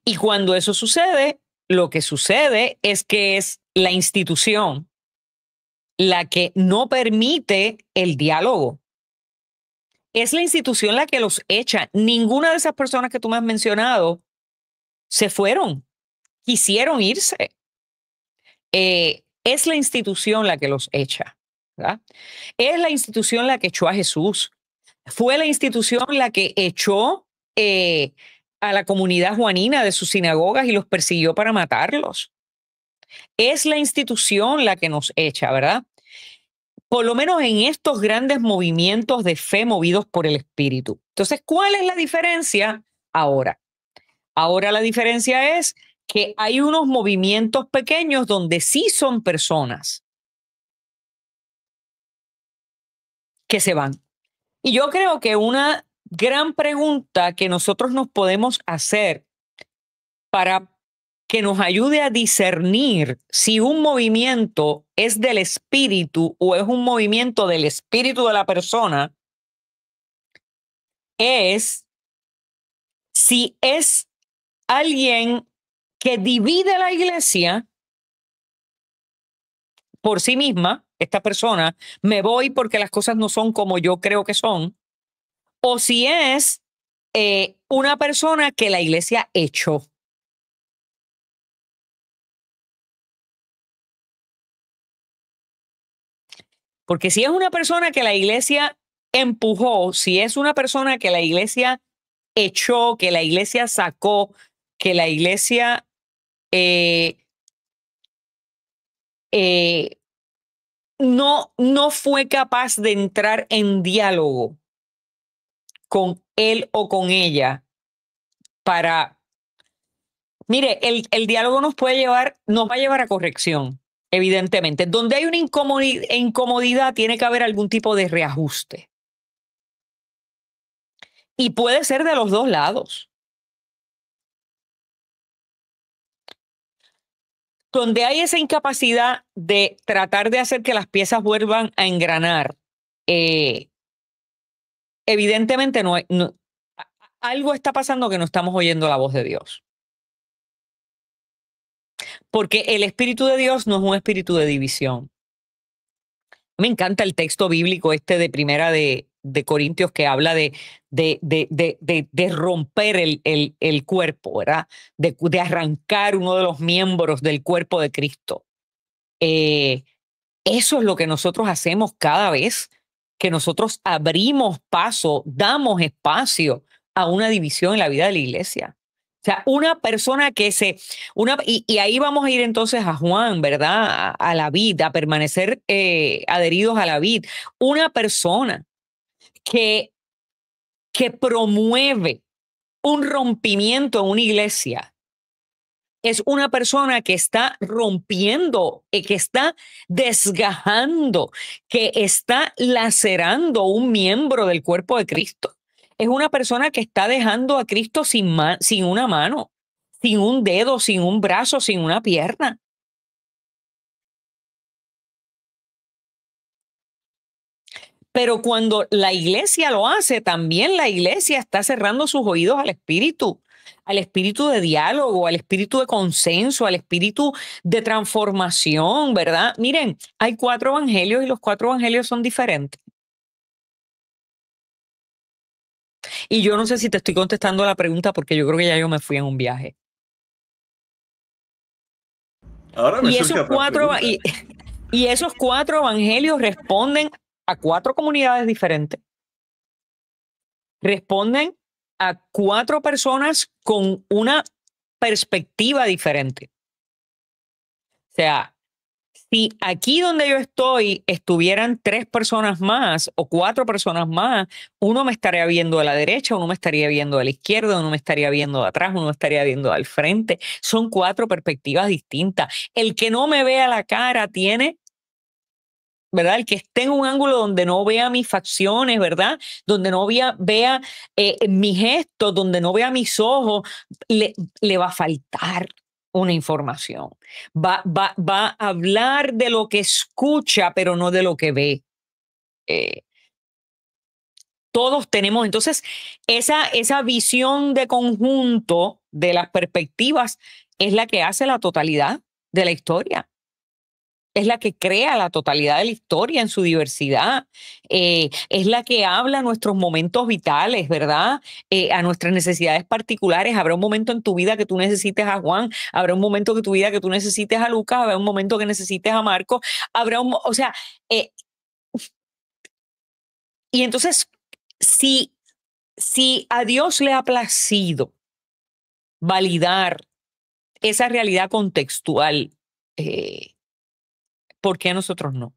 Y cuando eso sucede, lo que sucede es que es la institución la que no permite el diálogo. Es la institución la que los echa. Ninguna de esas personas que tú me has mencionado se fueron, quisieron irse. Es la institución la que los echa, ¿verdad? Es la institución la que echó a Jesús. Fue la institución la que echó a la comunidad juanina de sus sinagogas y los persiguió para matarlos. Es la institución la que nos echa, ¿verdad? Por lo menos en estos grandes movimientos de fe movidos por el Espíritu. Entonces, ¿cuál es la diferencia ahora? Ahora la diferencia es que hay unos movimientos pequeños donde sí son personas que se van. Y yo creo que una gran pregunta que nosotros nos podemos hacer para que nos ayude a discernir si un movimiento es del espíritu o es un movimiento del espíritu de la persona, es si es alguien que divide la iglesia por sí misma, esta persona, me voy porque las cosas no son como yo creo que son, o si es una persona que la iglesia echó. Porque si es una persona que la iglesia empujó, si es una persona que la iglesia echó, que la iglesia sacó, que la iglesia no fue capaz de entrar en diálogo con él o con ella para... Mire, el diálogo nos va a llevar a corrección, evidentemente. Donde hay una incomodidad, tiene que haber algún tipo de reajuste. Y puede ser de los dos lados. Donde hay esa incapacidad de tratar de hacer que las piezas vuelvan a engranar, evidentemente algo está pasando que no estamos oyendo la voz de Dios. Porque el Espíritu de Dios no es un espíritu de división. Me encanta el texto bíblico este de Primera de Corintios que habla de romper el cuerpo, ¿verdad? De arrancar uno de los miembros del cuerpo de Cristo. Eso es lo que nosotros hacemos cada vez que nosotros abrimos paso, damos espacio a una división en la vida de la iglesia. O sea, una persona y ahí vamos a ir entonces a Juan, ¿verdad? A la vid, a permanecer adheridos a la vid. Una persona que promueve un rompimiento en una iglesia es una persona que está rompiendo, que está desgajando, que está lacerando un miembro del cuerpo de Cristo. Es una persona que está dejando a Cristo sin una mano, sin un dedo, sin un brazo, sin una pierna. Pero cuando la iglesia lo hace, también la iglesia está cerrando sus oídos al espíritu de diálogo, al espíritu de consenso, al espíritu de transformación, ¿verdad? Miren, hay 4 evangelios y los 4 evangelios son diferentes. Y yo no sé si te estoy contestando la pregunta porque yo creo que ya yo me fui en un viaje. Ahora me Y surge esos otra pregunta. y esos 4 evangelios responden a 4 comunidades diferentes. Responden a 4 personas con una perspectiva diferente. O sea, si aquí donde yo estoy estuvieran 3 personas más o 4 personas más, uno me estaría viendo de la derecha, uno me estaría viendo de la izquierda, uno me estaría viendo de atrás, uno me estaría viendo al frente. Son 4 perspectivas distintas. El que no me vea la cara tiene, ¿verdad? El que esté en un ángulo donde no vea mis facciones, ¿verdad? Donde no vea mis gestos, donde no vea mis ojos, le va a faltar una información. Va a hablar de lo que escucha, pero no de lo que ve. Todos tenemos, entonces, esa visión de conjunto de las perspectivas es la que hace la totalidad de la historia. Es la que crea la totalidad de la historia en su diversidad. Es la que habla a nuestros momentos vitales, ¿verdad? A nuestras necesidades particulares. Habrá un momento en tu vida que tú necesites a Juan, habrá un momento en tu vida que tú necesites a Lucas, habrá un momento que necesites a Marcos, o sea, y entonces, si a Dios le ha placido validar esa realidad contextual, ¿por qué a nosotros no?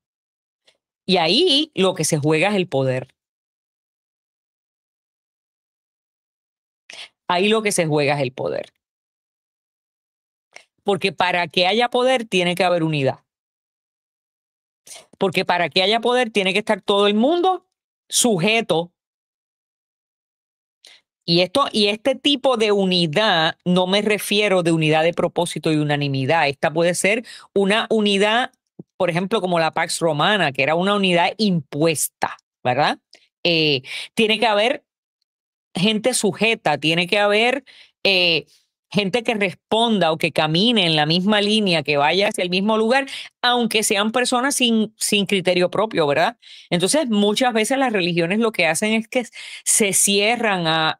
Y ahí lo que se juega es el poder. Ahí lo que se juega es el poder. Porque para que haya poder tiene que haber unidad. Porque para que haya poder tiene que estar todo el mundo sujeto Y este tipo de unidad, no me refiero de unidad de propósito y unanimidad. Esta puede ser una unidad, por ejemplo, como la Pax Romana, que era una unidad impuesta, ¿verdad? Tiene que haber gente sujeta, tiene que haber gente que responda o que camine en la misma línea, que vaya hacia el mismo lugar, aunque sean personas sin criterio propio, ¿verdad? Entonces, muchas veces las religiones lo que hacen es que se cierran o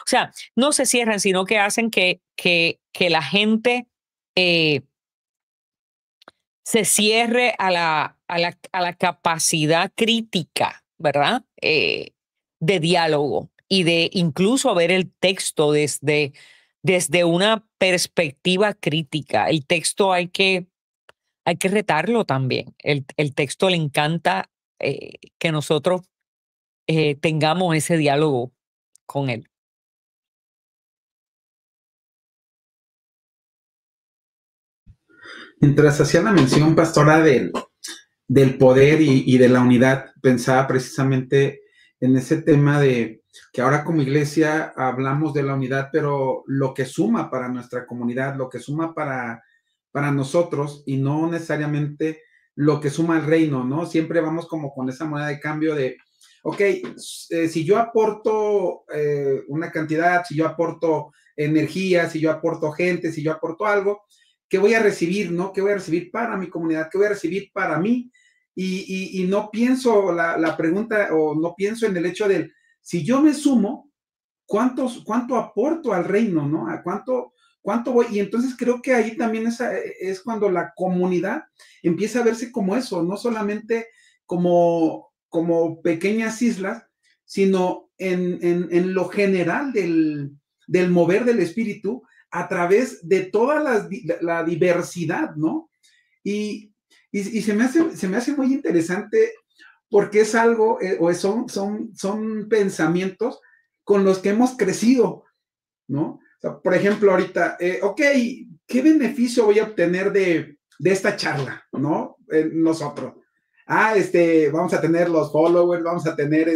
sea, no se cierran, sino que hacen que la gente se cierre a la capacidad crítica, ¿verdad? De diálogo y de incluso ver el texto desde una perspectiva crítica. El texto hay que retarlo también. El texto le encanta que nosotros tengamos ese diálogo con él. Mientras hacía la mención, pastora, del poder y de la unidad, pensaba precisamente en ese tema de que ahora como iglesia hablamos de la unidad, pero lo que suma para nuestra comunidad, lo que suma para nosotros y no necesariamente lo que suma al reino, ¿no? Siempre vamos como con esa moneda de cambio de, ok, si yo aporto una cantidad, si yo aporto energía, si yo aporto gente, si yo aporto algo, ¿qué voy a recibir, no? ¿Qué voy a recibir para mi comunidad? ¿Qué voy a recibir para mí? Y no pienso la pregunta, o no pienso en el hecho de, si yo me sumo, ¿cuánto aporto al reino, no? ¿A cuánto voy? Y entonces creo que ahí también es cuando la comunidad empieza a verse como eso, no solamente como pequeñas islas, sino en lo general del mover del espíritu a través de toda la diversidad, ¿no? Y se me hace muy interesante porque es algo, o son pensamientos con los que hemos crecido, ¿no? O sea, por ejemplo, ahorita, ok, ¿qué beneficio voy a obtener de esta charla, ¿no? Nosotros. Vamos a tener los followers, vamos a tener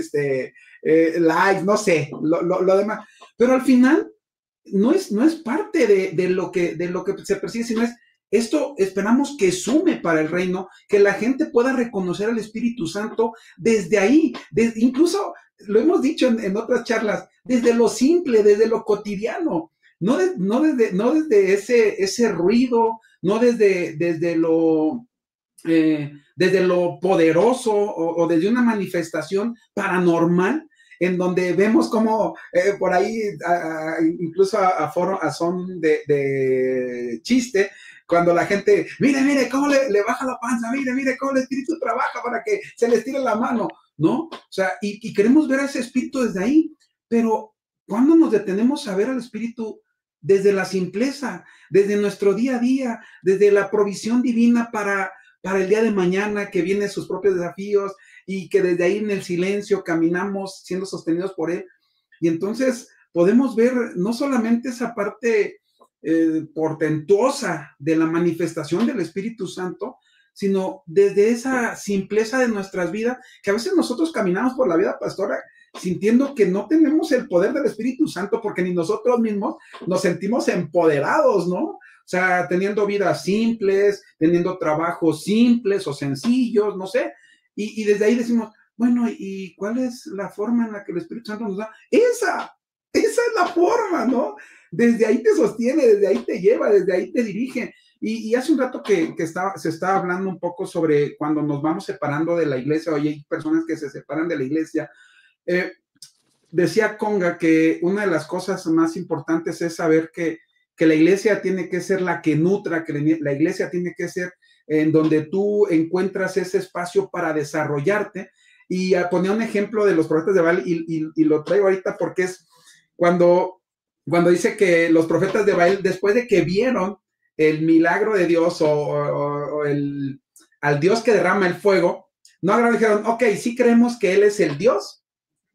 likes, no sé, lo demás. Pero al final, no es parte de lo que se persigue, sino esto esperamos que sume para el reino, que la gente pueda reconocer al Espíritu Santo desde ahí, incluso lo hemos dicho en otras charlas, desde lo simple, desde lo cotidiano, no desde ese ruido, no desde lo poderoso o desde una manifestación paranormal, en donde vemos como por ahí, incluso a son de chiste, cuando la gente, mire cómo le baja la panza, mire cómo el espíritu trabaja para que se les tire la mano, ¿no? O sea, y queremos ver a ese espíritu desde ahí, pero ¿cuándo nos detenemos a ver al espíritu desde la simpleza, desde nuestro día a día, desde la provisión divina para el día de mañana, que vienen sus propios desafíos y que desde ahí en el silencio caminamos siendo sostenidos por él? Y entonces podemos ver no solamente esa parte portentosa de la manifestación del Espíritu Santo, sino desde esa simpleza de nuestras vidas, que a veces nosotros caminamos por la vida, pastora, sintiendo que no tenemos el poder del Espíritu Santo porque ni nosotros mismos nos sentimos empoderados, ¿no? O sea, teniendo vidas simples, teniendo trabajos simples o sencillos, no sé, y desde ahí decimos, bueno, ¿y cuál es la forma en la que el Espíritu Santo nos da? Esa es la forma, ¿no? Desde ahí te sostiene, desde ahí te lleva, desde ahí te dirige. Y hace un rato que se estaba hablando un poco sobre cuando nos vamos separando de la iglesia, o hay personas que se separan de la iglesia. Decía Conga que una de las cosas más importantes es saber que la iglesia tiene que ser la que nutra, que la iglesia tiene que ser en donde tú encuentras ese espacio para desarrollarte. Y ponía un ejemplo de los profetas de Baal y lo traigo ahorita porque es cuando dice que los profetas de Baal, después de que vieron el milagro de Dios o al Dios que derrama el fuego, no dijeron, ok, sí creemos que Él es el Dios,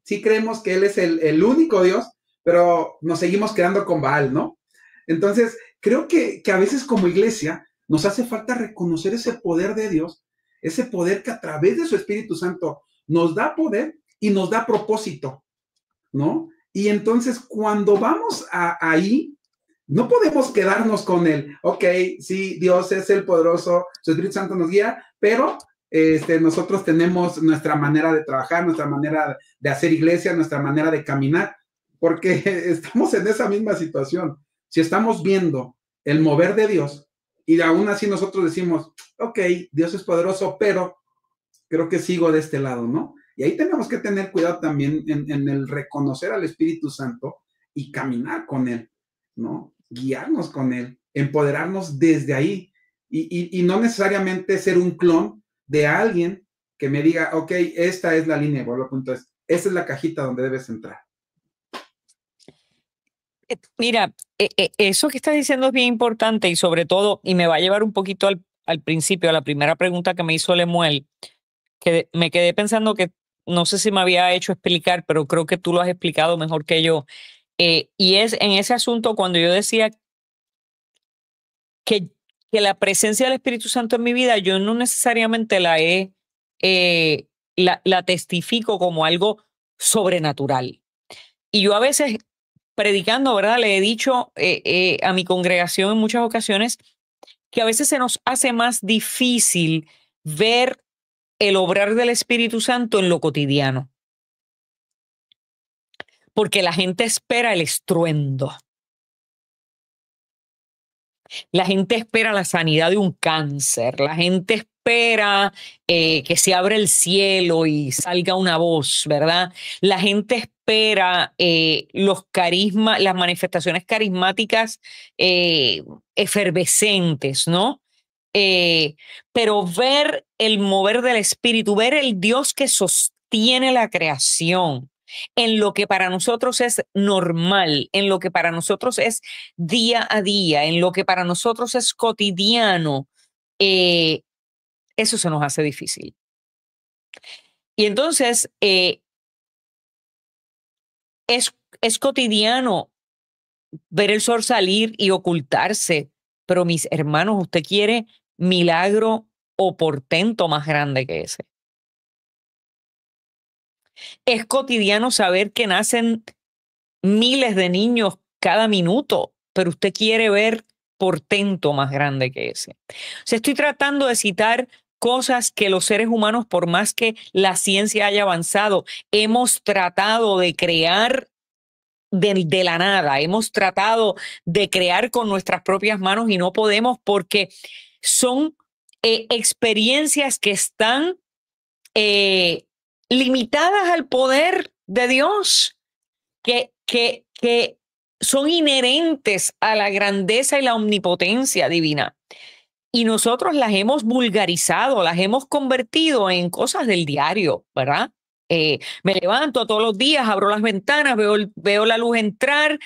sí creemos que Él es el único Dios, pero nos seguimos quedando con Baal, ¿no? Entonces, creo que a veces como iglesia nos hace falta reconocer ese poder de Dios, ese poder que a través de su Espíritu Santo nos da poder y nos da propósito. ¿no? Y entonces cuando vamos ahí, no podemos quedarnos con el, ok, sí, Dios es el poderoso, su Espíritu Santo nos guía, pero nosotros tenemos nuestra manera de trabajar, nuestra manera de hacer iglesia, nuestra manera de caminar, porque estamos en esa misma situación. Si estamos viendo el mover de Dios y aún así nosotros decimos, ok, Dios es poderoso, pero creo que sigo de este lado, ¿no? Y ahí tenemos que tener cuidado también en el reconocer al Espíritu Santo y caminar con Él, ¿no? Guiarnos con Él, empoderarnos desde ahí y no necesariamente ser un clon de alguien que me diga, ok, esta es la línea, vuelvo a punto, esta es la cajita donde debes entrar. Mira, eso que estás diciendo es bien importante y sobre todo, y me va a llevar un poquito al principio, a la primera pregunta que me hizo Lemuel, que me quedé pensando que no sé si me había hecho explicar, pero creo que tú lo has explicado mejor que yo. Y es en ese asunto cuando yo decía que, que la presencia del Espíritu Santo en mi vida, yo no necesariamente la testifico como algo sobrenatural. Y yo a veces predicando, ¿verdad? Le he dicho a mi congregación en muchas ocasiones que a veces se nos hace más difícil ver el obrar del Espíritu Santo en lo cotidiano, porque la gente espera el estruendo. La gente espera la sanidad de un cáncer, la gente espera que se abra el cielo y salga una voz, ¿verdad? La gente espera los carismas, las manifestaciones carismáticas efervescentes, ¿no? Pero ver el mover del Espíritu, ver el Dios que sostiene la creación, en lo que para nosotros es normal, en lo que para nosotros es día a día, en lo que para nosotros es cotidiano, eso se nos hace difícil. Y entonces es cotidiano ver el sol salir y ocultarse, pero mis hermanos, usted quiere milagro o portento más grande que ese. Es cotidiano saber que nacen miles de niños cada minuto, pero usted quiere ver portento más grande que ese. O sea, estoy tratando de citar cosas que los seres humanos, por más que la ciencia haya avanzado, hemos tratado de crear de la nada, hemos tratado de crear con nuestras propias manos y no podemos porque son experiencias que están limitadas al poder de Dios, que son inherentes a la grandeza y la omnipotencia divina. Y nosotros las hemos vulgarizado, las hemos convertido en cosas del diario, ¿verdad? Me levanto todos los días, abro las ventanas, veo la luz entrar,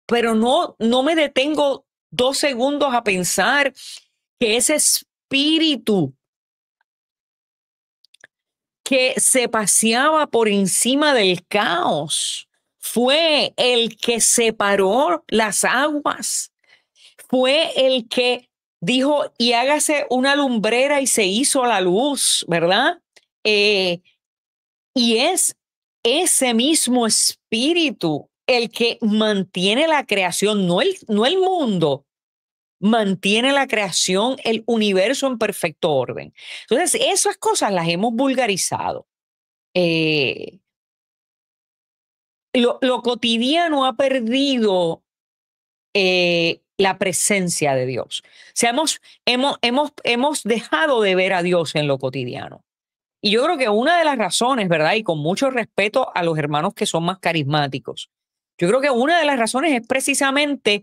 pero no me detengo 2 segundos a pensar que ese espíritu que se paseaba por encima del caos fue el que separó las aguas, fue el que dijo y hágase una lumbrera y se hizo la luz, ¿verdad? Y es ese mismo espíritu el que mantiene la creación, no el mundo, mantiene la creación, el universo en perfecto orden. Entonces, esas cosas las hemos vulgarizado. Lo cotidiano ha perdido la presencia de Dios. O sea, hemos dejado de ver a Dios en lo cotidiano. Y yo creo que una de las razones, ¿verdad? Y con mucho respeto a los hermanos que son más carismáticos, yo creo que una de las razones es precisamente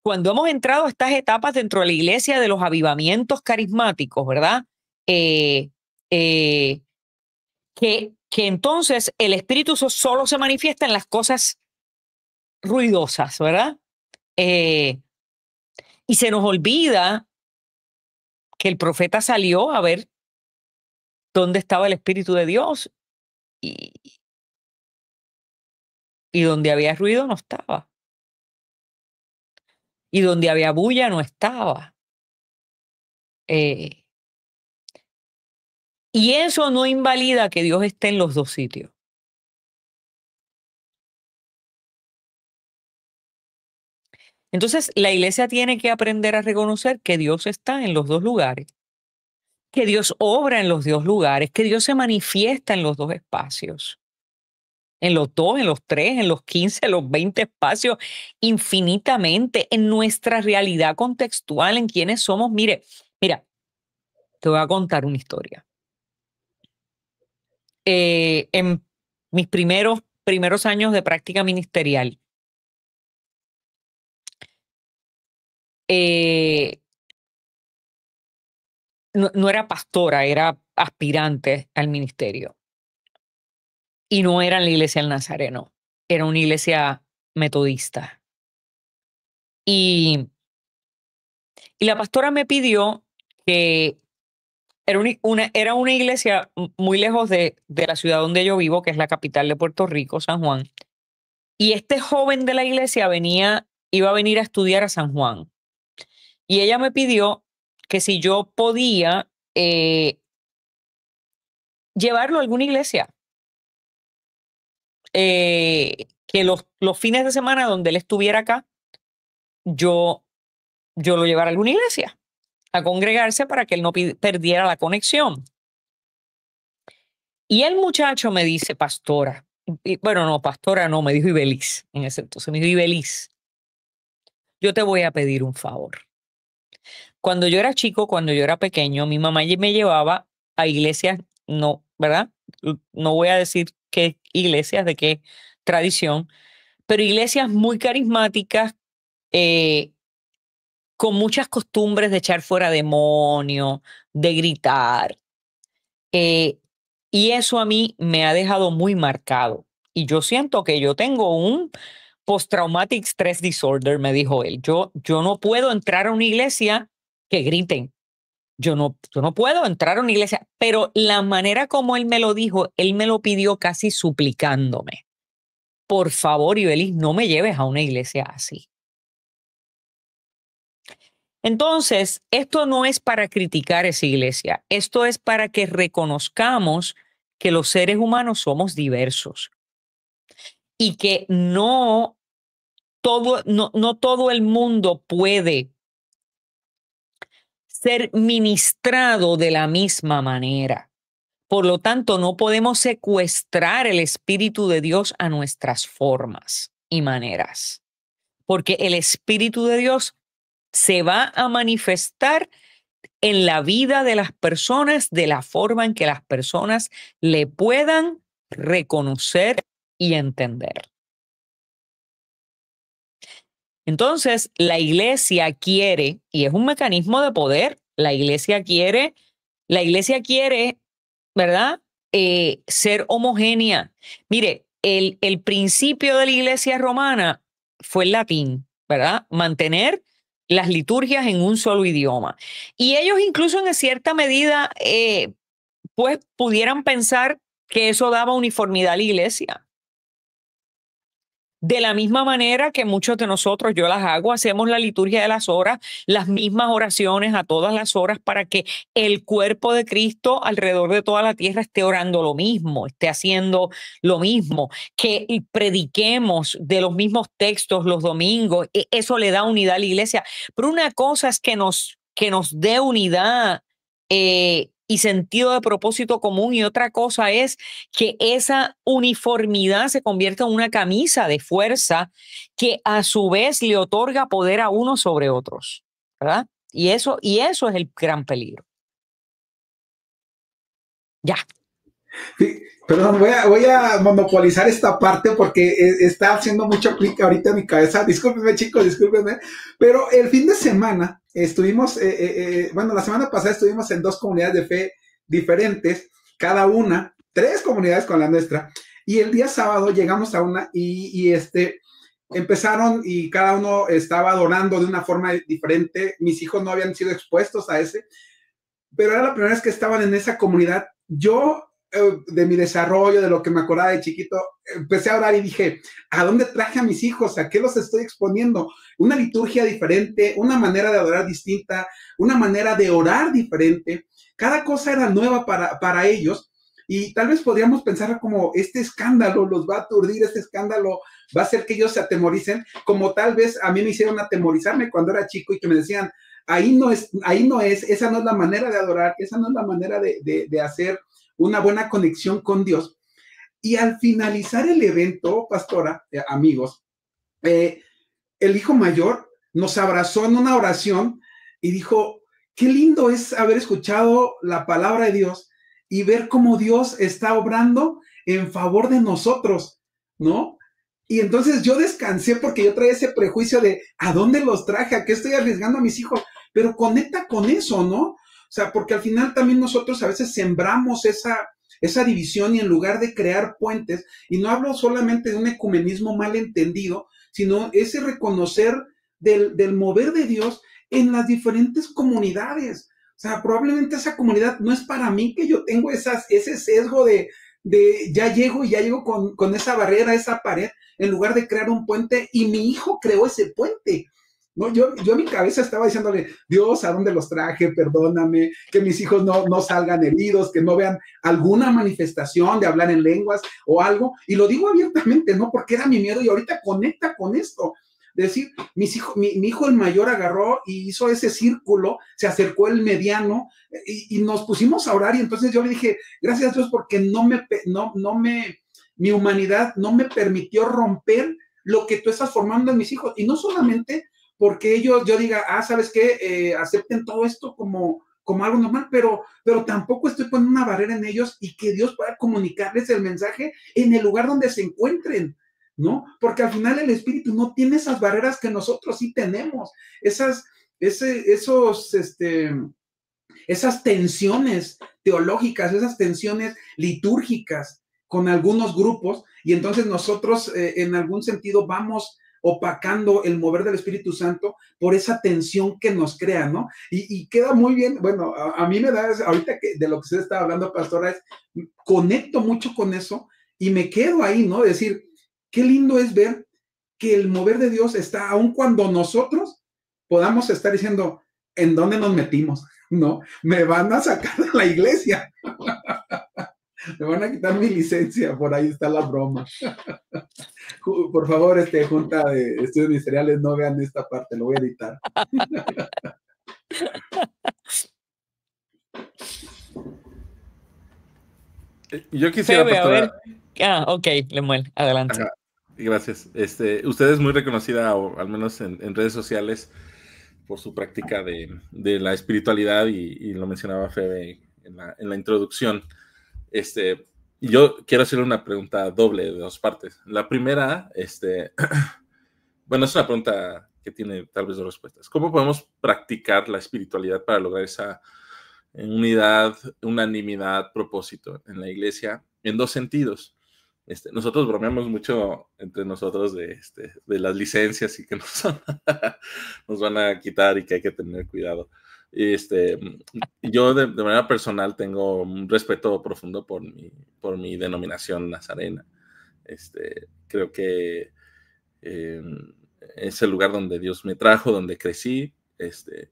cuando hemos entrado a estas etapas dentro de la iglesia de los avivamientos carismáticos, ¿verdad? Eh, eh, que entonces el Espíritu solo se manifiesta en las cosas ruidosas, ¿verdad? Y se nos olvida que el profeta salió a ver dónde estaba el Espíritu de Dios y, y donde había ruido no estaba. Y donde había bulla no estaba. Y eso no invalida que Dios esté en los 2 sitios. Entonces, la iglesia tiene que aprender a reconocer que Dios está en los dos lugares, que Dios obra en los dos lugares, que Dios se manifiesta en los dos espacios, en los dos, en los tres, en los 15, en los 20 espacios, infinitamente, en nuestra realidad contextual, en quienes somos. Mira, te voy a contar una historia. En mis primeros años de práctica ministerial, no era pastora, era aspirante al ministerio. Y no era en la iglesia del Nazareno, era una iglesia metodista. Y la pastora me pidió que era una iglesia muy lejos de la ciudad donde yo vivo, que es la capital de Puerto Rico, San Juan. Y este joven de la iglesia iba a venir a estudiar a San Juan. Y ella me pidió que si yo podía llevarlo a alguna iglesia. Que los fines de semana donde él estuviera acá, yo lo llevara a alguna iglesia a congregarse para que él no perdiera la conexión. Y el muchacho me dice, pastora, bueno, no, pastora no, me dijo Ibeliz en ese entonces, me dijo, Ibeliz, yo te voy a pedir un favor. Cuando yo era chico, cuando yo era pequeño, mi mamá me llevaba a iglesias, no, ¿verdad? No voy a decir qué iglesias, de qué tradición, pero iglesias muy carismáticas, con muchas costumbres de echar fuera demonios, de gritar. Y eso a mí me ha dejado muy marcado. Y yo siento que yo tengo un post-traumatic stress disorder, me dijo él. Yo no puedo entrar a una iglesia que griten. Yo no puedo entrar a una iglesia. Pero la manera como él me lo dijo, él me lo pidió casi suplicándome. Por favor, Ibeliz, no me lleves a una iglesia así. Entonces, esto no es para criticar esa iglesia. Esto es para que reconozcamos que los seres humanos somos diversos y que no todo el mundo puede ser ministrado de la misma manera. Por lo tanto, no podemos secuestrar el Espíritu de Dios a nuestras formas y maneras, porque el Espíritu de Dios se va a manifestar en la vida de las personas de la forma en que las personas le puedan reconocer y entender. Entonces, la iglesia quiere, y es un mecanismo de poder, la iglesia quiere, ¿verdad? Ser homogénea. Mire, el principio de la iglesia romana fue el latín, ¿verdad? Mantener las liturgias en un solo idioma. Y ellos incluso en cierta medida, pues pudieran pensar que eso daba uniformidad a la iglesia. De la misma manera que muchos de nosotros, yo las hago, hacemos la liturgia de las horas, las mismas oraciones a todas las horas para que el cuerpo de Cristo alrededor de toda la tierra esté orando lo mismo, esté haciendo lo mismo, que prediquemos de los mismos textos los domingos. Eso le da unidad a la iglesia. Pero una cosa es que nos dé unidad y sentido de propósito común, y otra cosa es que esa uniformidad se convierta en una camisa de fuerza que a su vez le otorga poder a unos sobre otros, ¿verdad? Y eso es el gran peligro. Ya. Sí, perdón, voy a monopolizar esta parte porque está haciendo mucho clic ahorita en mi cabeza. Discúlpenme, chicos, discúlpenme. Pero el fin de semana estuvimos, la semana pasada estuvimos en 2 comunidades de fe diferentes, cada una, 3 comunidades con la nuestra. Y el día sábado llegamos a una y empezaron y cada uno estaba adorando de una forma diferente. Mis hijos no habían sido expuestos a ese, pero era la primera vez que estaban en esa comunidad. Yo, de mi desarrollo, de lo que me acordaba de chiquito, empecé a orar y dije, ¿a dónde traje a mis hijos? ¿A qué los estoy exponiendo? Una liturgia diferente, una manera de adorar distinta, una manera de orar diferente. Cada cosa era nueva para ellos. Y tal vez podríamos pensar como este escándalo los va a aturdir, este escándalo va a hacer que ellos se atemoricen, como tal vez a mí me hicieron atemorizarme cuando era chico y que me decían, ahí no es, esa no es la manera de adorar, esa no es la manera de hacer una buena conexión con Dios. Y al finalizar el evento, pastora, amigos, el hijo mayor nos abrazó en una oración y dijo, qué lindo es haber escuchado la palabra de Dios y ver cómo Dios está obrando en favor de nosotros, ¿no? Y entonces yo descansé porque yo traía ese prejuicio de ¿a dónde los traje? ¿A qué estoy arriesgando a mis hijos? Pero conecta con eso, ¿no? O sea, porque al final también nosotros a veces sembramos esa división y en lugar de crear puentes, y no hablo solamente de un ecumenismo mal entendido, sino ese reconocer del mover de Dios en las diferentes comunidades. O sea, probablemente esa comunidad no es para mí, que yo tengo ese sesgo de ya llego con esa barrera, esa pared, en lugar de crear un puente, y mi hijo creó ese puente. No, yo en mi cabeza estaba diciéndole, Dios, ¿a dónde los traje? Perdóname, que mis hijos no salgan heridos, que no vean alguna manifestación de hablar en lenguas o algo. Y lo digo abiertamente, ¿no? Porque era mi miedo y ahorita conecta con esto. Decir, mi hijo el mayor agarró y hizo ese círculo, se acercó el mediano y nos pusimos a orar y entonces yo le dije, gracias a Dios porque mi humanidad no me permitió romper lo que tú estás formando en mis hijos. Y no solamente porque yo diga, ¿sabes qué? Acepten todo esto como algo normal, pero tampoco estoy poniendo una barrera en ellos y que Dios pueda comunicarles el mensaje en el lugar donde se encuentren, ¿no? Porque al final el espíritu no tiene esas barreras que nosotros sí tenemos, esas tensiones teológicas, esas tensiones litúrgicas con algunos grupos, y entonces nosotros en algún sentido vamos opacando el mover del Espíritu Santo por esa tensión que nos crea, ¿no? Y queda muy bien, bueno, a mí me da, ahorita que de lo que usted estaba hablando, pastora, conecto mucho con eso y me quedo ahí, ¿no? Decir, qué lindo es ver que el mover de Dios está, aun cuando nosotros podamos estar diciendo, ¿en dónde nos metimos? ¿No? Me van a sacar de la iglesia. Me van a quitar mi licencia, por ahí está la broma. Por favor, Junta de Estudios Ministeriales, no vean esta parte, lo voy a editar. Yo quisiera, Febe, pastora, a ver. Ok, Lemuel, adelante. Ajá, gracias. Usted es muy reconocida, o al menos en redes sociales, por su práctica de la espiritualidad, y lo mencionaba Febe en la introducción. Yo quiero hacerle una pregunta doble de dos partes. La primera, bueno, es una pregunta que tiene tal vez dos respuestas. ¿Cómo podemos practicar la espiritualidad para lograr esa unidad, unanimidad, propósito en la iglesia en dos sentidos? Nosotros bromeamos mucho entre nosotros de las licencias y que nos van a quitar y que hay que tener cuidado. Yo de manera personal tengo un respeto profundo por mi denominación nazarena. Creo que es el lugar donde Dios me trajo, donde crecí,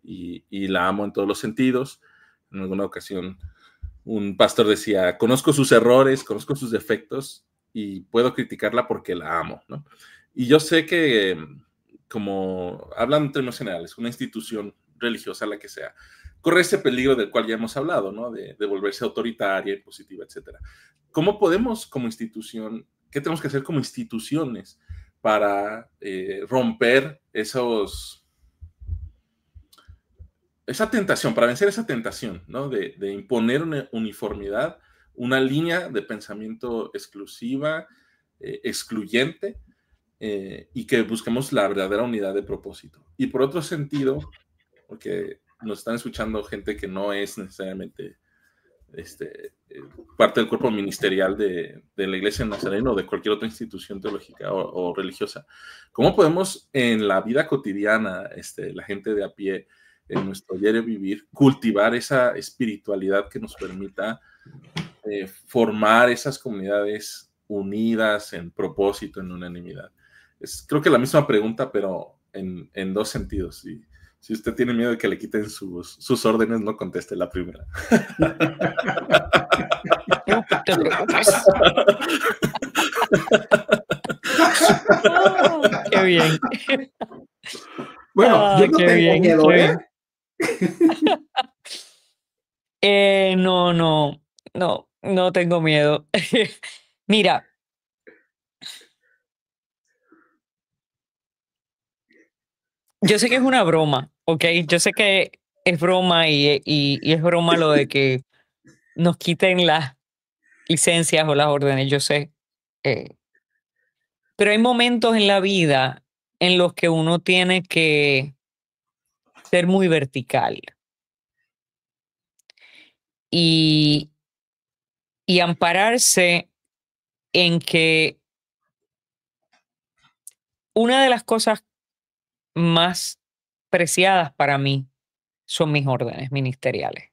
y la amo en todos los sentidos. En alguna ocasión un pastor decía, conozco sus errores, conozco sus defectos y puedo criticarla porque la amo, ¿no? Y yo sé que, como hablan en términos generales, una institución religiosa, la que sea, corre ese peligro del cual ya hemos hablado, ¿no? De volverse autoritaria, impositiva, etc. ¿Cómo podemos como institución, qué tenemos que hacer como instituciones para romper esa tentación, para vencer esa tentación, ¿no? De imponer una uniformidad, una línea de pensamiento exclusiva, excluyente, y que busquemos la verdadera unidad de propósito? Y por otro sentido, porque nos están escuchando gente que no es necesariamente parte del cuerpo ministerial de la Iglesia Nazarena o de cualquier otra institución teológica o religiosa, ¿cómo podemos en la vida cotidiana, la gente de a pie, en nuestro diario vivir, cultivar esa espiritualidad que nos permita formar esas comunidades unidas en propósito, en unanimidad? Creo que la misma pregunta, pero en dos sentidos. Y si usted tiene miedo de que le quiten sus órdenes, no conteste la primera. te preocupes. Qué bien. Bueno, yo no qué tengo bien, miedo, qué ¿eh? bien. No tengo miedo. Mira, yo sé que es una broma, ¿ok? Yo sé que es broma y es broma lo de que nos quiten las licencias o las órdenes, yo sé. eh, pero hay momentos en la vida en los que uno tiene que ser muy vertical y, y ampararse en que una de las cosas más preciadas para mí son mis órdenes ministeriales.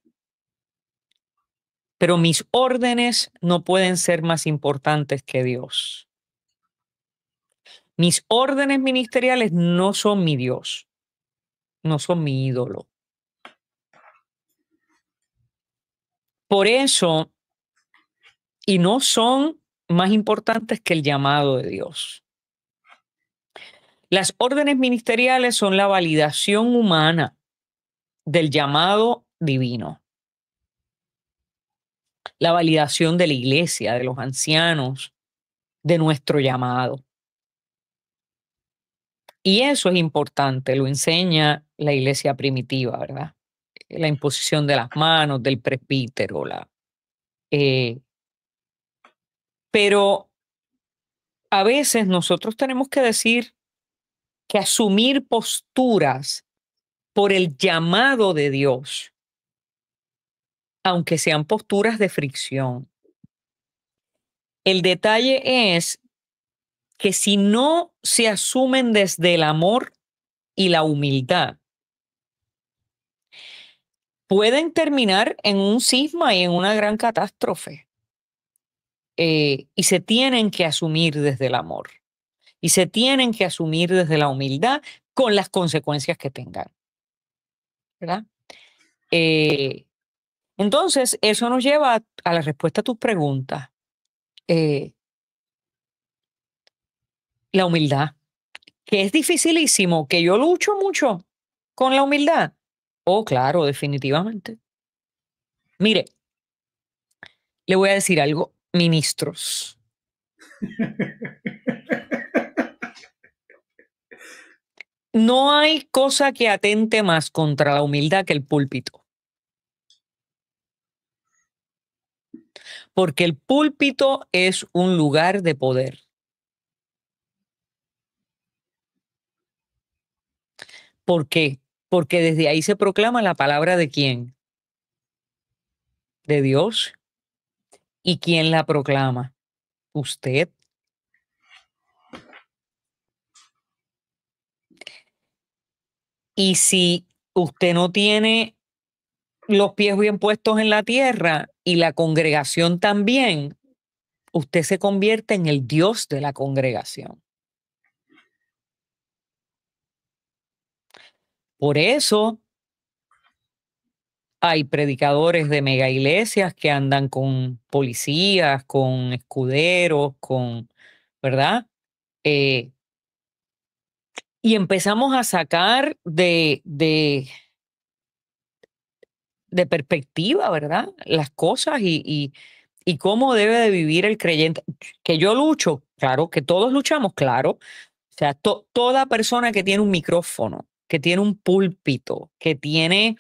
Pero mis órdenes no pueden ser más importantes que Dios. Mis órdenes ministeriales no son mi Dios, no son mi ídolo. Por eso, y no son más importantes que el llamado de Dios. Las órdenes ministeriales son la validación humana del llamado divino, la validación de la iglesia, de los ancianos, de nuestro llamado. Y eso es importante, lo enseña la iglesia primitiva, ¿verdad? La imposición de las manos del presbítero, eh, pero a veces nosotros tenemos que decir que asumir posturas por el llamado de Dios, aunque sean posturas de fricción. El detalle es que si no se asumen desde el amor y la humildad, pueden terminar en un cisma y en una gran catástrofe. Y se tienen que asumir desde el amor y se tienen que asumir desde la humildad con las consecuencias que tengan, ¿verdad? Entonces, eso nos lleva a la respuesta a tus preguntas. La humildad, que es dificilísimo, que yo lucho mucho con la humildad. Oh, claro, definitivamente. Mire, le voy a decir algo, ministros. No hay cosa que atente más contra la humildad que el púlpito. Porque el púlpito es un lugar de poder. ¿Por qué? Porque desde ahí se proclama la palabra de quién? De Dios. ¿Y quién la proclama? Usted. Y si usted no tiene los pies bien puestos en la tierra y la congregación también, usted se convierte en el Dios de la congregación. Por eso hay predicadores de mega iglesias que andan con policías, con escuderos, ¿verdad? Y empezamos a sacar de perspectiva, ¿verdad? Las cosas y cómo debe de vivir el creyente. Que yo lucho, claro, que todos luchamos, claro. O sea, toda persona que tiene un micrófono, que tiene un púlpito, que tiene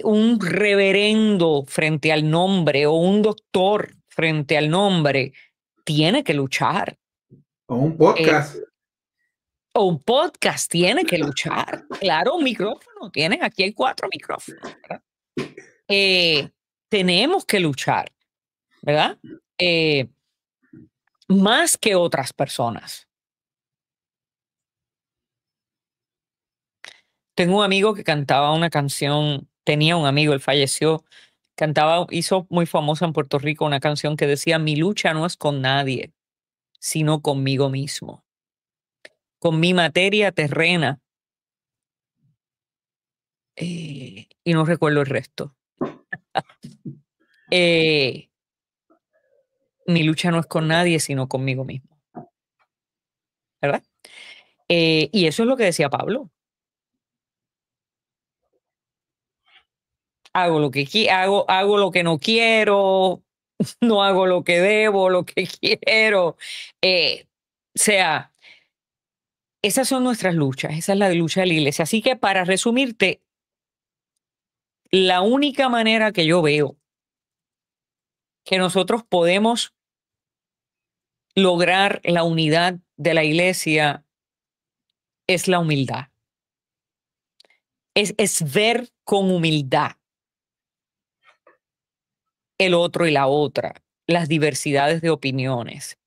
un reverendo frente al nombre o un doctor frente al nombre, tiene que luchar. O un podcast. O un podcast tiene que luchar. Claro, un micrófono. Tienes, aquí hay 4 micrófonos, ¿verdad? Tenemos que luchar, ¿verdad? Más que otras personas. Tengo un amigo que cantaba una canción, tenía un amigo, él falleció, hizo muy famosa en Puerto Rico una canción que decía: mi lucha no es con nadie, sino conmigo mismo, con mi materia terrena. Y no recuerdo el resto. mi lucha no es con nadie, sino conmigo mismo. ¿Verdad? Y eso es lo que decía Pablo. Hago lo que hago lo que no quiero, no hago lo que debo, lo que quiero. O sea, esas son nuestras luchas, esa es la lucha de la iglesia. Así que para resumirte, la única manera que yo veo que nosotros podemos lograr la unidad de la iglesia es la humildad. Es ver con humildad el otro y la otra, las diversidades de opiniones.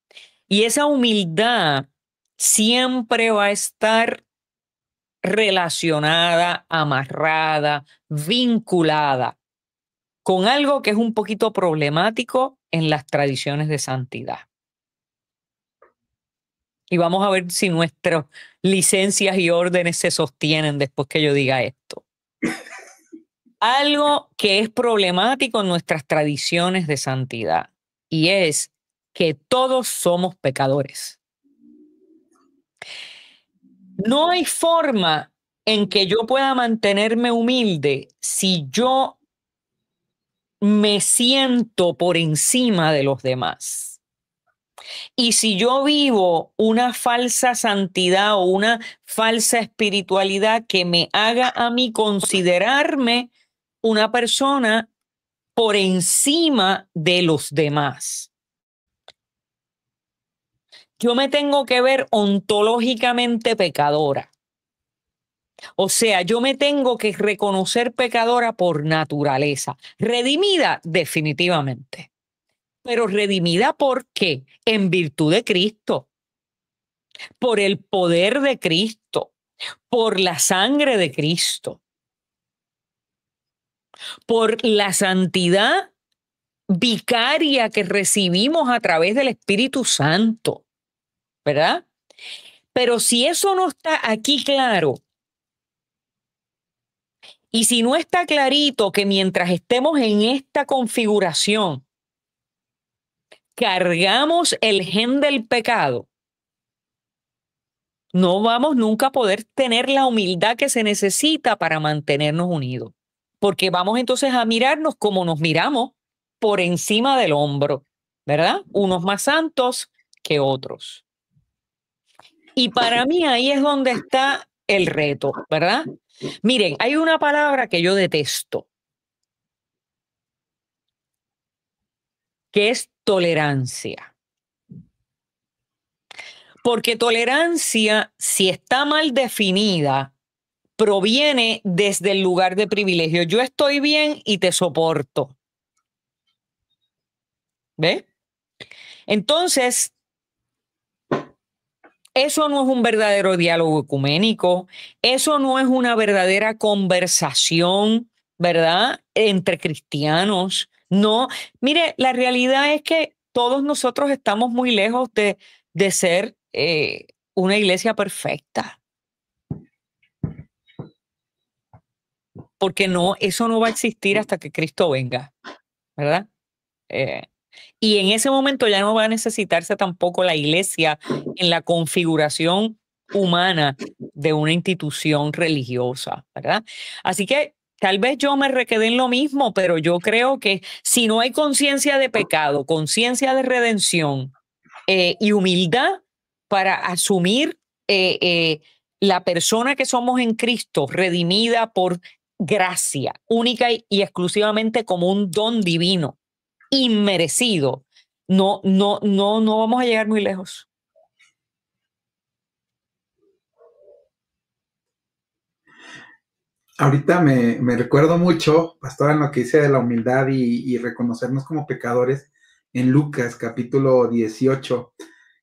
Y esa humildad siempre va a estar relacionada, amarrada, vinculada con algo que es un poquito problemático en las tradiciones de santidad. Y vamos a ver si nuestras licencias y órdenes se sostienen después que yo diga esto. Algo que es problemático en nuestras tradiciones de santidad, y es que todos somos pecadores. No hay forma en que yo pueda mantenerme humilde si yo me siento por encima de los demás. Y si yo vivo una falsa santidad o una falsa espiritualidad que me haga a mí considerarme una persona por encima de los demás. Yo me tengo que ver ontológicamente pecadora. O sea, yo me tengo que reconocer pecadora por naturaleza. Redimida, definitivamente. Pero redimida ¿por qué? En virtud de Cristo. Por el poder de Cristo. Por la sangre de Cristo. Por la santidad vicaria que recibimos a través del Espíritu Santo. ¿Verdad? Pero si eso no está aquí claro, y si no está clarito que mientras estemos en esta configuración, cargamos el gen del pecado, no vamos nunca a poder tener la humildad que se necesita para mantenernos unidos. Porque vamos entonces a mirarnos como nos miramos, por encima del hombro, ¿verdad? Unos más santos que otros. Y para mí ahí es donde está el reto, ¿verdad? Miren, hay una palabra que yo detesto, que es tolerancia. Porque tolerancia, si está mal definida, proviene desde el lugar de privilegio. Yo estoy bien y te soporto. ¿Ve? Entonces, eso no es un verdadero diálogo ecuménico, eso no es una verdadera conversación, ¿verdad? Entre cristianos. No, mire, la realidad es que todos nosotros estamos muy lejos de ser una iglesia perfecta. Porque no, eso no va a existir hasta que Cristo venga, ¿verdad? Y en ese momento ya no va a necesitarse tampoco la iglesia en la configuración humana de una institución religiosa, ¿verdad? Así que tal vez yo me requedé en lo mismo, pero yo creo que si no hay conciencia de pecado, conciencia de redención y humildad para asumir la persona que somos en Cristo, redimida por gracia, única y exclusivamente como un don divino, inmerecido, no vamos a llegar muy lejos. Ahorita me recuerdo mucho, pastora, en lo que dice de la humildad y reconocernos como pecadores en Lucas capítulo 18,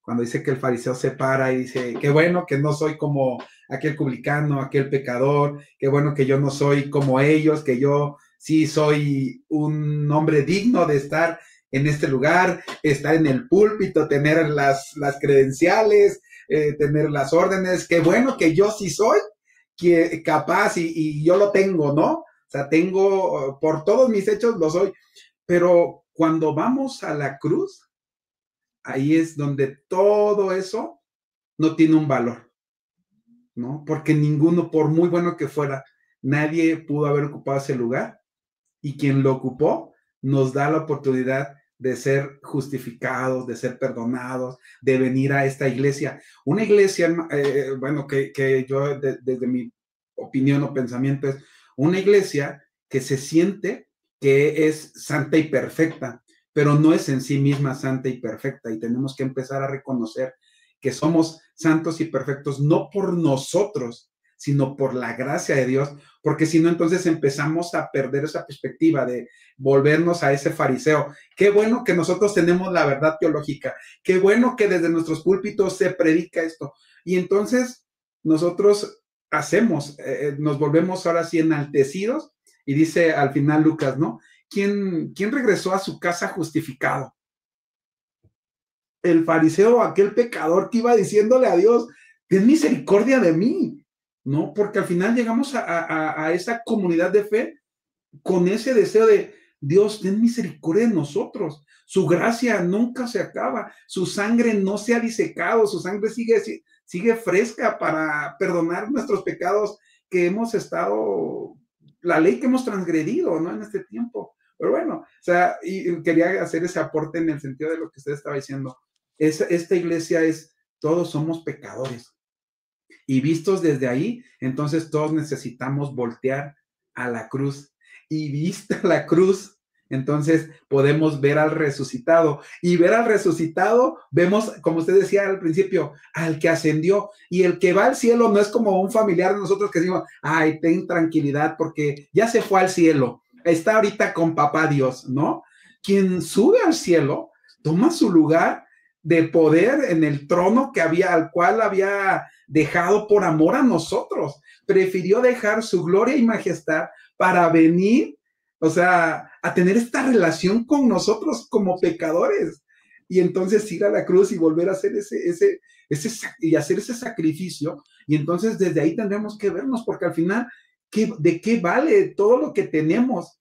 cuando dice que el fariseo se para y dice, qué bueno que no soy como aquel publicano, aquel pecador, qué bueno que yo no soy como ellos, que yo sí soy un hombre digno de estar en este lugar, estar en el púlpito, tener las credenciales, tener las órdenes, qué bueno que yo sí soy que capaz y yo lo tengo, ¿no? O sea, tengo, por todos mis hechos lo soy, pero cuando vamos a la cruz, ahí es donde todo eso no tiene un valor, ¿no? Porque ninguno, por muy bueno que fuera, nadie pudo haber ocupado ese lugar, y quien lo ocupó nos da la oportunidad de ser justificados, de ser perdonados, de venir a esta iglesia. Una iglesia, bueno, que yo desde mi opinión o pensamiento es una iglesia que se siente que es santa y perfecta, pero no es en sí misma santa y perfecta, y tenemos que empezar a reconocer que somos santos y perfectos no por nosotros, sino por la gracia de Dios, porque si no, entonces empezamos a perder esa perspectiva de volvernos a ese fariseo. Qué bueno que nosotros tenemos la verdad teológica, qué bueno que desde nuestros púlpitos se predica esto, y entonces nosotros hacemos, nos volvemos ahora sí enaltecidos, y dice al final Lucas, ¿no? ¿Quién regresó a su casa justificado? El fariseo, aquel pecador que iba diciéndole a Dios, ten misericordia de mí, ¿no? Porque al final llegamos a esa comunidad de fe con ese deseo de Dios, ten misericordia de nosotros. Su gracia nunca se acaba, su sangre no se ha disecado, su sangre sigue fresca para perdonar nuestros pecados que hemos estado, la ley que hemos transgredido, ¿no? En este tiempo. Pero bueno, o sea, y quería hacer ese aporte en el sentido de lo que usted estaba diciendo. Esta iglesia es, todos somos pecadores. Y vistos desde ahí, entonces todos necesitamos voltear a la cruz. Y vista la cruz, entonces podemos ver al resucitado. Y ver al resucitado, vemos, como usted decía al principio, al que ascendió. Y el que va al cielo no es como un familiar de nosotros que decimos, ay, ten tranquilidad porque ya se fue al cielo. Está ahorita con papá Dios, ¿no? Quien sube al cielo, toma su lugar de poder en el trono al cual había dejado por amor a nosotros. Prefirió dejar su gloria y majestad para venir, o sea, a tener esta relación con nosotros como pecadores. Y entonces ir a la cruz y volver a hacer y hacer ese sacrificio. Y entonces desde ahí tendremos que vernos, porque al final, ¿de qué vale todo lo que tenemos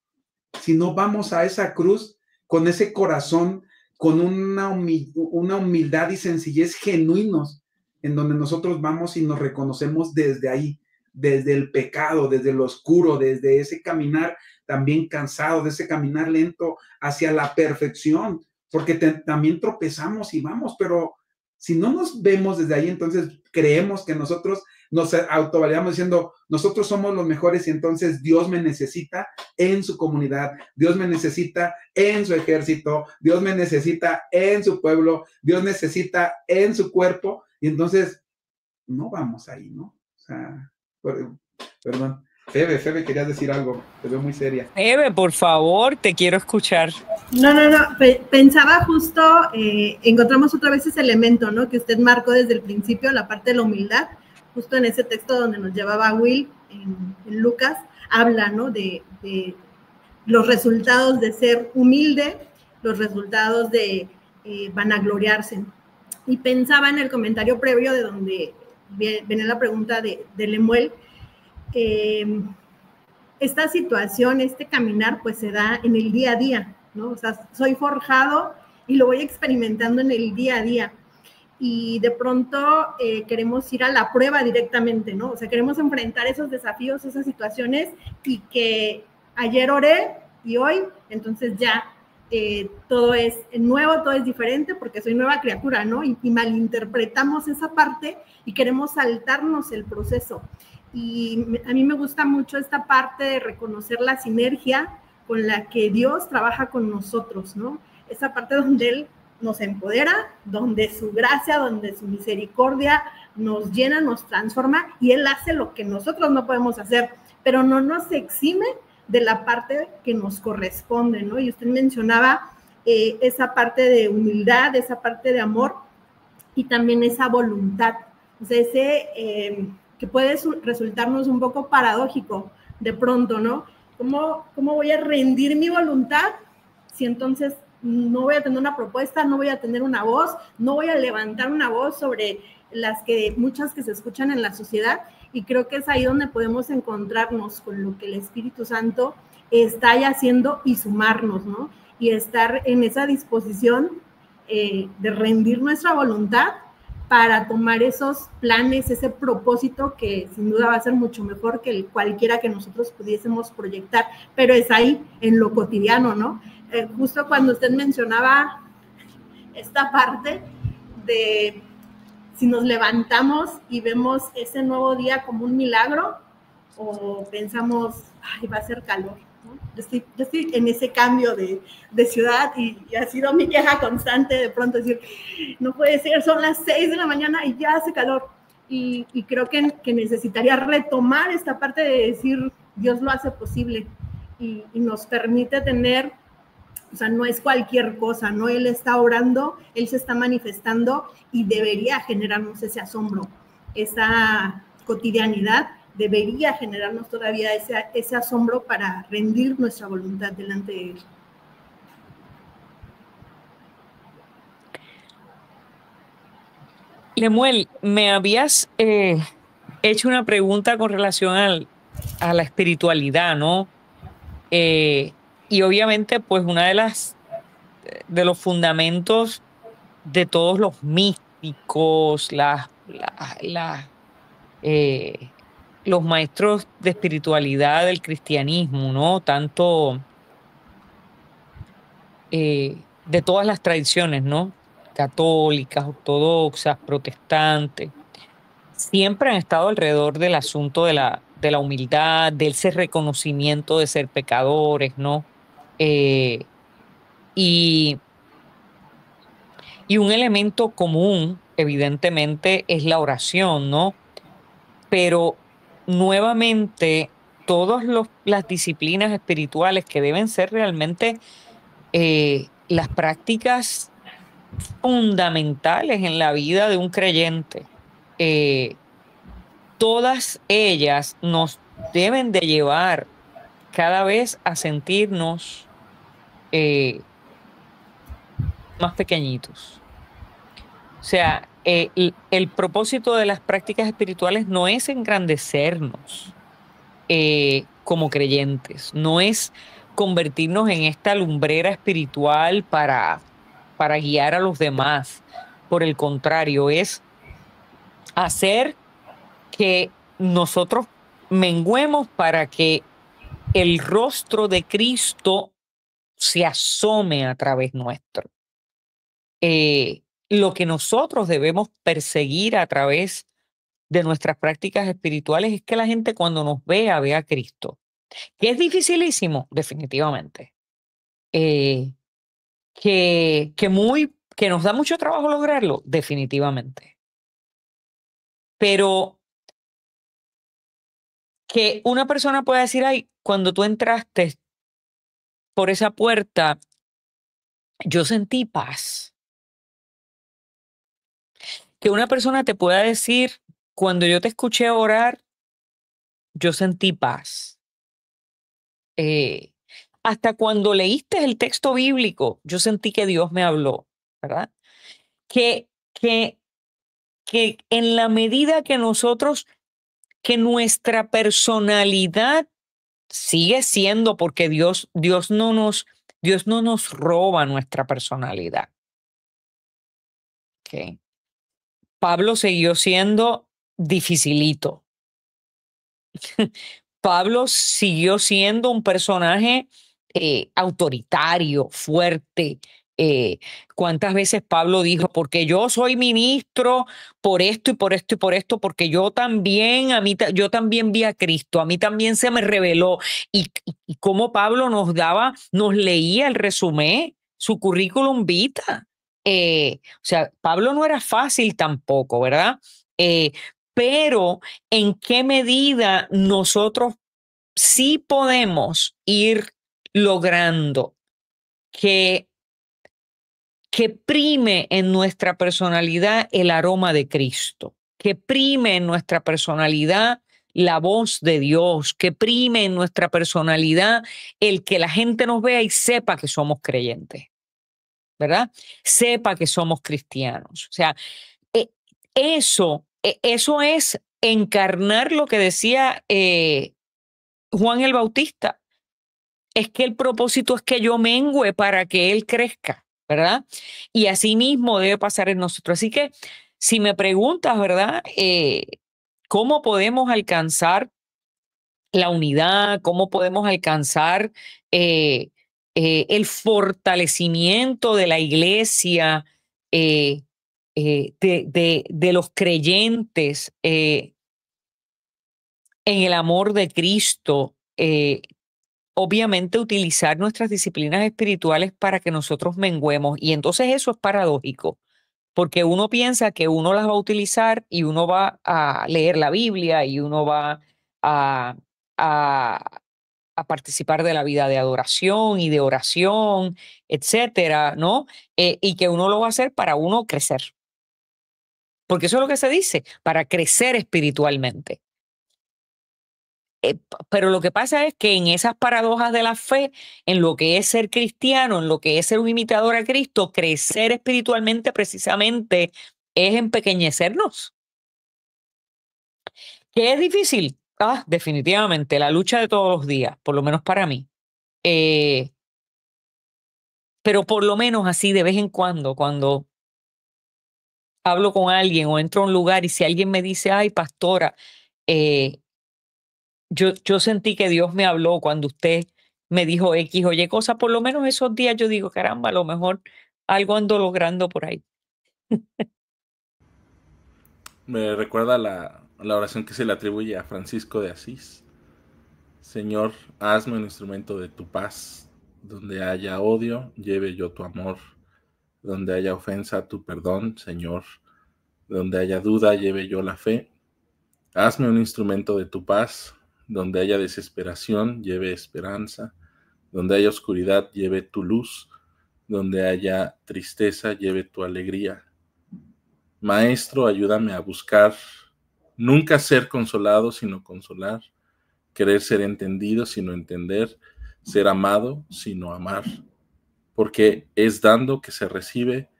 si no vamos a esa cruz con ese corazón, con una humildad y sencillez genuinos, en donde nosotros vamos y nos reconocemos desde ahí, desde el pecado, desde lo oscuro, desde ese caminar también cansado, de ese caminar lento hacia la perfección, porque también tropezamos y vamos, pero si no nos vemos desde ahí, entonces creemos que nosotros nos autovalidamos diciendo, nosotros somos los mejores y entonces Dios me necesita en su comunidad, Dios me necesita en su ejército, Dios me necesita en su pueblo, Dios necesita en su cuerpo, y entonces no vamos ahí, ¿no? O sea, perdón. Febe, querías decir algo, te veo muy seria. Febe, por favor, te quiero escuchar. No, pensaba justo, encontramos otra vez ese elemento, ¿no? Que usted marcó desde el principio, la parte de la humildad, justo en ese texto donde nos llevaba Will, en Lucas, habla, ¿no? De los resultados de ser humilde, los resultados de vanagloriarse. Y pensaba en el comentario previo de donde viene la pregunta de Lemuel, esta situación, este caminar, pues se da en el día a día, ¿no? O sea, soy forjado y lo voy experimentando en el día a día. Y de pronto queremos ir a la prueba directamente, ¿no? O sea, queremos enfrentar esos desafíos, esas situaciones, y que ayer oré y hoy, entonces ya todo es nuevo, todo es diferente porque soy nueva criatura, ¿no? Y malinterpretamos esa parte y queremos saltarnos el proceso. Y a mí me gusta mucho esta parte de reconocer la sinergia con la que Dios trabaja con nosotros, ¿no? Esa parte donde Él nos empodera, donde su gracia, donde su misericordia nos llena, nos transforma, y Él hace lo que nosotros no podemos hacer, pero no nos exime de la parte que nos corresponde, ¿no? Y usted mencionaba esa parte de humildad, esa parte de amor, y también esa voluntad, o sea, que puede resultarnos un poco paradójico de pronto, ¿no? ¿Cómo voy a rendir mi voluntad si entonces no voy a tener una propuesta, no voy a tener una voz, no voy a levantar una voz sobre muchas que se escuchan en la sociedad? Y creo que es ahí donde podemos encontrarnos con lo que el Espíritu Santo está ya haciendo y sumarnos, ¿no? Y estar en esa disposición de rendir nuestra voluntad para tomar esos planes, ese propósito que sin duda va a ser mucho mejor que cualquiera que nosotros pudiésemos proyectar, pero es ahí, en lo cotidiano, ¿no? Justo cuando usted mencionaba esta parte de si nos levantamos y vemos ese nuevo día como un milagro o pensamos, ay, va a ser calor, ¿no? Yo estoy en ese cambio de ciudad y ha sido mi queja constante de pronto decir, no puede ser, son las 6 de la mañana y ya hace calor. Y creo que necesitaría retomar esta parte de decir, Dios lo hace posible y nos permite tener, o sea, no es cualquier cosa, ¿no? Él está orando, Él se está manifestando y debería generarnos ese asombro, esa cotidianidad debería generarnos todavía ese asombro para rendir nuestra voluntad delante de Él. Lemuel, me habías hecho una pregunta con relación a la espiritualidad, ¿no? Y obviamente, pues una de los fundamentos de todos los místicos, los maestros de espiritualidad del cristianismo, ¿no? Tanto de todas las tradiciones, ¿no? Católicas, ortodoxas, protestantes, siempre han estado alrededor del asunto de la humildad, de ese reconocimiento de ser pecadores, ¿no? Y un elemento común, evidentemente, es la oración, ¿no? Pero nuevamente, todas las disciplinas espirituales que deben ser realmente las prácticas fundamentales en la vida de un creyente, todas ellas nos deben de llevar cada vez a sentirnos más pequeñitos. O sea, el propósito de las prácticas espirituales no es engrandecernos como creyentes, no es convertirnos en esta lumbrera espiritual para guiar a los demás. Por el contrario, es hacer que nosotros menguemos para que el rostro de Cristo se asome a través nuestro. Lo que nosotros debemos perseguir a través de nuestras prácticas espirituales es que la gente cuando nos vea a Cristo. Que es dificilísimo, definitivamente. Que nos da mucho trabajo lograrlo, definitivamente. Pero que una persona pueda decir, ay, cuando tú entraste por esa puerta, yo sentí paz. Que una persona te pueda decir, cuando yo te escuché orar, yo sentí paz. Hasta cuando leíste el texto bíblico, yo sentí que Dios me habló, ¿verdad? Que en la medida que que nuestra personalidad sigue siendo, porque Dios no nos roba nuestra personalidad. ¿Okay? Pablo siguió siendo dificilito. Pablo siguió siendo un personaje autoritario, fuerte. ¿Cuántas veces Pablo dijo, porque yo soy ministro por esto y por esto y por esto, porque yo también vi a Cristo, a mí también se me reveló? Y cómo Pablo nos leía el resumen, su currículum vitae. O sea, Pablo no era fácil tampoco, ¿verdad? Pero ¿en qué medida nosotros sí podemos ir logrando que prime en nuestra personalidad el aroma de Cristo, que prime en nuestra personalidad la voz de Dios, que prime en nuestra personalidad el que la gente nos vea y sepa que somos creyentes, ¿verdad? Sepa que somos cristianos. O sea, eso es encarnar lo que decía Juan el Bautista. Es que el propósito es que yo mengüe para que él crezca, ¿verdad? Y así mismo debe pasar en nosotros. Así que si me preguntas, ¿verdad? ¿Cómo podemos alcanzar la unidad? ¿Cómo podemos alcanzar el fortalecimiento de la iglesia, de los creyentes en el amor de Cristo? Obviamente utilizar nuestras disciplinas espirituales para que nosotros menguemos. Y entonces eso es paradójico, porque uno piensa que uno las va a utilizar y uno va a leer la Biblia y uno va a, a, a participar de la vida de adoración y de oración, etcétera, ¿no? Y que uno lo va a hacer para uno crecer. Porque eso es lo que se dice, para crecer espiritualmente. Pero lo que pasa es que en esas paradojas de la fe, en lo que es ser cristiano, en lo que es ser un imitador a Cristo, crecer espiritualmente precisamente es empequeñecernos. ¿Qué es difícil? Definitivamente, la lucha de todos los días, por lo menos para mí. Pero por lo menos así de vez en cuando hablo con alguien o entro a un lugar y si alguien me dice, ay, pastora, yo sentí que Dios me habló cuando usted me dijo X o Y cosa, por lo menos esos días yo digo, caramba, a lo mejor algo ando logrando por ahí. Me recuerda la oración que se le atribuye a Francisco de Asís. Señor, hazme un instrumento de tu paz. Donde haya odio, lleve yo tu amor. Donde haya ofensa, tu perdón, Señor. Donde haya duda, lleve yo la fe. Hazme un instrumento de tu paz. Donde haya desesperación, lleve esperanza. Donde haya oscuridad, lleve tu luz. Donde haya tristeza, lleve tu alegría. Maestro, ayúdame a buscar, nunca ser consolado, sino consolar. Querer ser entendido, sino entender. Ser amado, sino amar. Porque es dando que se recibe,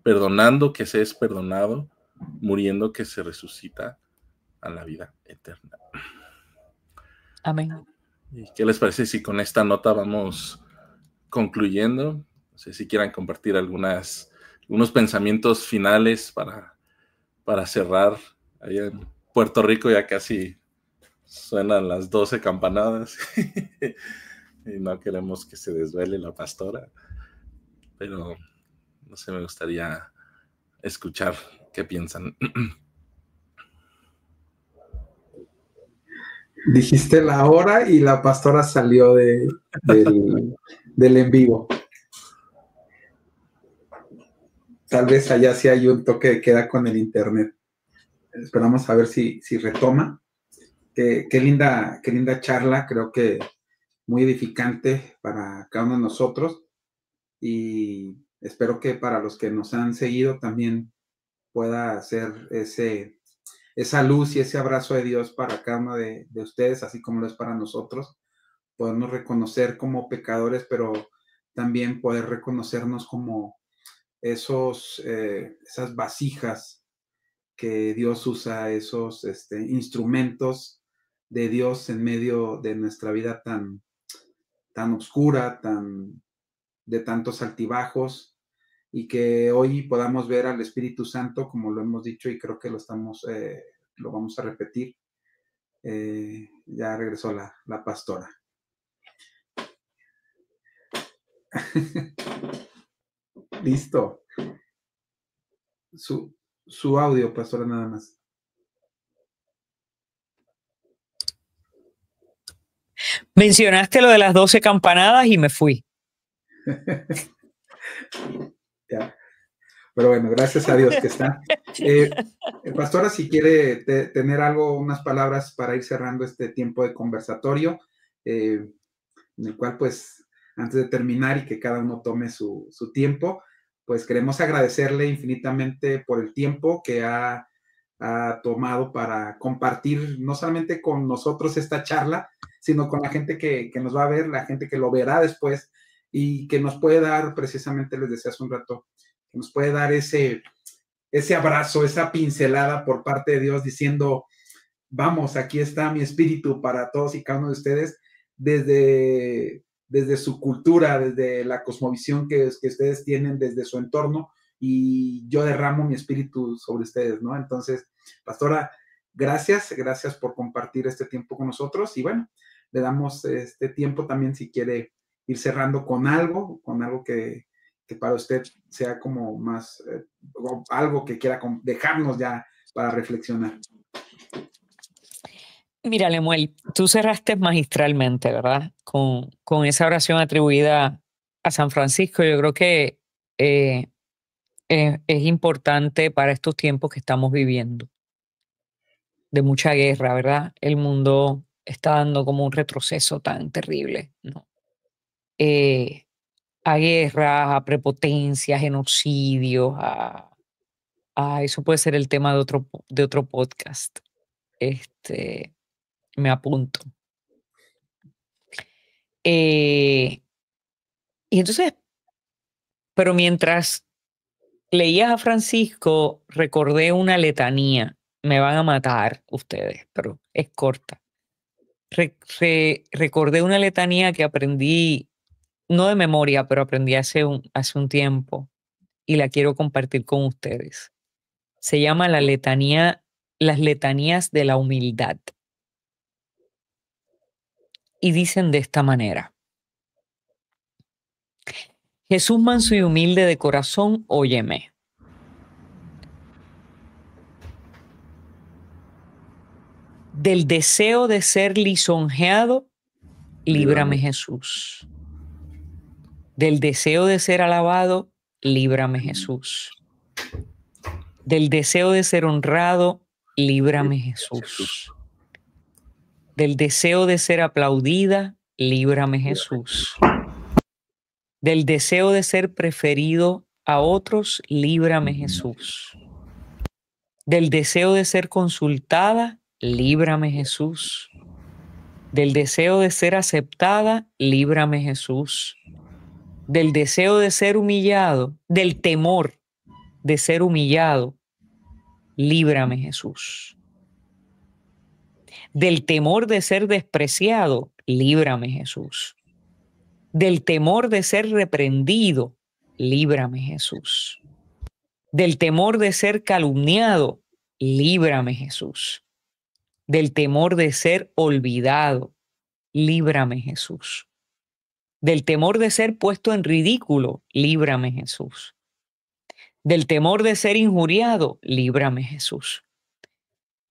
perdonando que se es perdonado, muriendo que se resucita a la vida eterna. Amén. ¿Y qué les parece si con esta nota vamos concluyendo? No sé si quieran compartir algunos pensamientos finales para cerrar. Allá en Puerto Rico ya casi suenan las 12 campanadas y no queremos que se desvele la pastora, pero no sé, me gustaría escuchar qué piensan. Dijiste la hora y la pastora salió del en vivo. Tal vez allá sí hay un toque de queda con el internet. Esperamos a ver si retoma. Qué linda charla, creo que muy edificante para cada uno de nosotros. Y espero que para los que nos han seguido también pueda ser esa luz y ese abrazo de Dios para cada uno de ustedes, así como lo es para nosotros. Podernos reconocer como pecadores, pero también poder reconocernos como esas vasijas que Dios usa, esos instrumentos de Dios en medio de nuestra vida tan oscura, de tantos altibajos, y que hoy podamos ver al Espíritu Santo, como lo hemos dicho, y creo que lo vamos a repetir. Ya regresó la pastora. Listo. Su audio, pastora, nada más. Mencionaste lo de las 12 campanadas y me fui. Ya. Pero bueno, gracias a Dios que está. Pastora, si quiere tener unas palabras para ir cerrando este tiempo de conversatorio, en el cual, pues, antes de terminar y que cada uno tome su tiempo, pues queremos agradecerle infinitamente por el tiempo que ha tomado para compartir no solamente con nosotros esta charla, sino con la gente que nos va a ver, la gente que lo verá después y que nos puede dar, precisamente les decía hace un rato, que nos puede dar ese abrazo, esa pincelada por parte de Dios diciendo, vamos, aquí está mi espíritu para todos y cada uno de ustedes, desde desde su cultura, desde la cosmovisión que ustedes tienen, desde su entorno, y yo derramo mi espíritu sobre ustedes, ¿no? Entonces, pastora, gracias por compartir este tiempo con nosotros, y bueno, le damos este tiempo también si quiere ir cerrando con algo que para usted sea como más, algo que quiera dejarnos ya para reflexionar. Mira, Lemuel, tú cerraste magistralmente, ¿verdad? Con esa oración atribuida a San Francisco. Yo creo que es importante para estos tiempos que estamos viviendo, de mucha guerra, ¿verdad? El mundo está dando como un retroceso tan terrible, ¿no? A guerras, a prepotencia, genocidios, eso puede ser el tema de otro podcast. Me apunto. Y entonces, pero mientras leías a Francisco, recordé una letanía. Me van a matar ustedes, pero es corta. Recordé una letanía que aprendí, no de memoria, pero aprendí hace un tiempo y la quiero compartir con ustedes. Se llama las letanías de la humildad. Y dicen de esta manera: Jesús manso y humilde de corazón, óyeme. Del deseo de ser lisonjeado, líbrame Jesús. Del deseo de ser alabado, líbrame Jesús. Del deseo de ser honrado, líbrame Jesús. Del deseo de ser aplaudida, líbrame Jesús. Del deseo de ser preferido a otros, líbrame Jesús. Del deseo de ser consultada, líbrame Jesús. Del deseo de ser aceptada, líbrame Jesús. Del deseo de ser humillado, del temor de ser humillado, líbrame Jesús. Del temor de ser despreciado, líbrame Jesús. Del temor de ser reprendido, líbrame Jesús. Del temor de ser calumniado, líbrame Jesús. Del temor de ser olvidado, líbrame Jesús. Del temor de ser puesto en ridículo, líbrame Jesús. Del temor de ser injuriado, líbrame Jesús.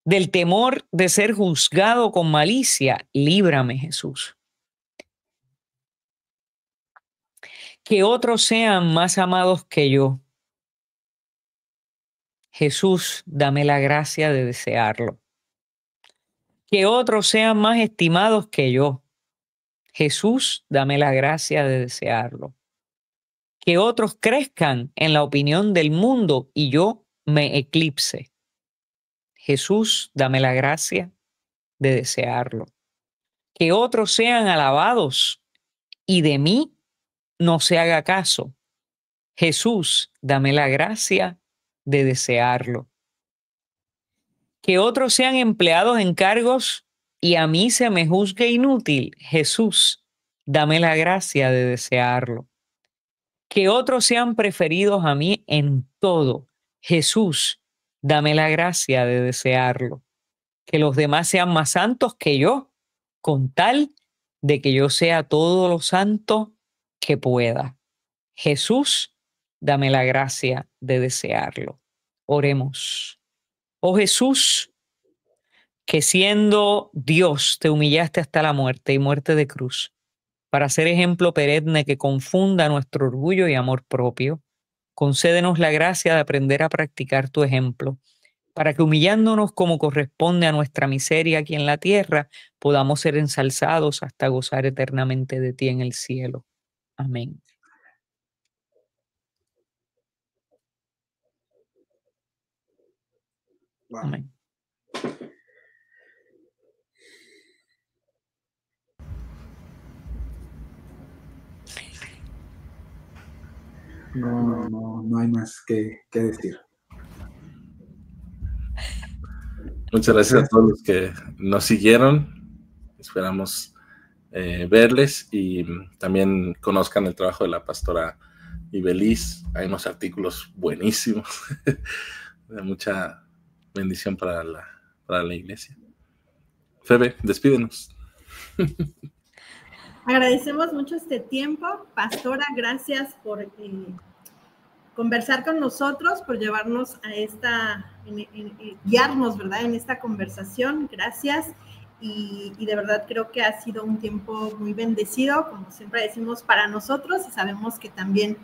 Del temor de ser juzgado con malicia, líbrame Jesús. Que otros sean más amados que yo. Jesús, dame la gracia de desearlo. Que otros sean más estimados que yo. Jesús, dame la gracia de desearlo. Que otros crezcan en la opinión del mundo y yo me eclipse. Jesús, dame la gracia de desearlo. Que otros sean alabados y de mí no se haga caso. Jesús, dame la gracia de desearlo. Que otros sean empleados en cargos y a mí se me juzgue inútil. Jesús, dame la gracia de desearlo. Que otros sean preferidos a mí en todo. Jesús, dame la gracia de desearlo. Que los demás sean más santos que yo, con tal de que yo sea todo lo santo que pueda. Jesús, dame la gracia de desearlo. Oremos. Oh Jesús, que siendo Dios te humillaste hasta la muerte y muerte de cruz, para ser ejemplo perenne que confunda nuestro orgullo y amor propio, concédenos la gracia de aprender a practicar tu ejemplo, para que humillándonos como corresponde a nuestra miseria aquí en la tierra, podamos ser ensalzados hasta gozar eternamente de ti en el cielo. Amén. Wow. Amén. No hay más que decir. Muchas gracias a todos los que nos siguieron. Esperamos verles y también conozcan el trabajo de la pastora Ibeliz. Hay unos artículos buenísimos de mucha bendición para la iglesia. Febe, despídenos. Agradecemos mucho este tiempo. Pastora, gracias por conversar con nosotros, por llevarnos a guiarnos, ¿verdad?, en esta conversación. Gracias. Y de verdad creo que ha sido un tiempo muy bendecido, como siempre decimos, para nosotros, y sabemos que también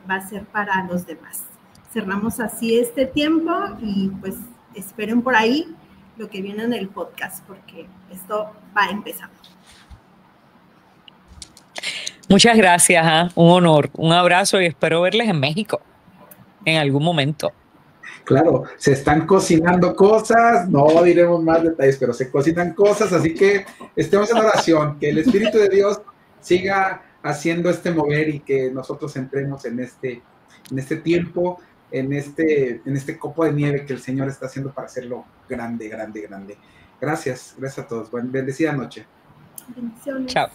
va a ser para los demás. Cerramos así este tiempo y pues esperen por ahí lo que viene en el podcast, porque esto va empezando. Muchas gracias, un honor, un abrazo y espero verles en México en algún momento. Claro, se están cocinando cosas, no diremos más detalles, pero se cocinan cosas, así que estemos en oración, que el Espíritu de Dios siga haciendo este mover y que nosotros entremos en este tiempo, en este copo de nieve que el Señor está haciendo para hacerlo grande, grande, grande. Gracias a todos. Bendecida noche. Bendiciones. Chao.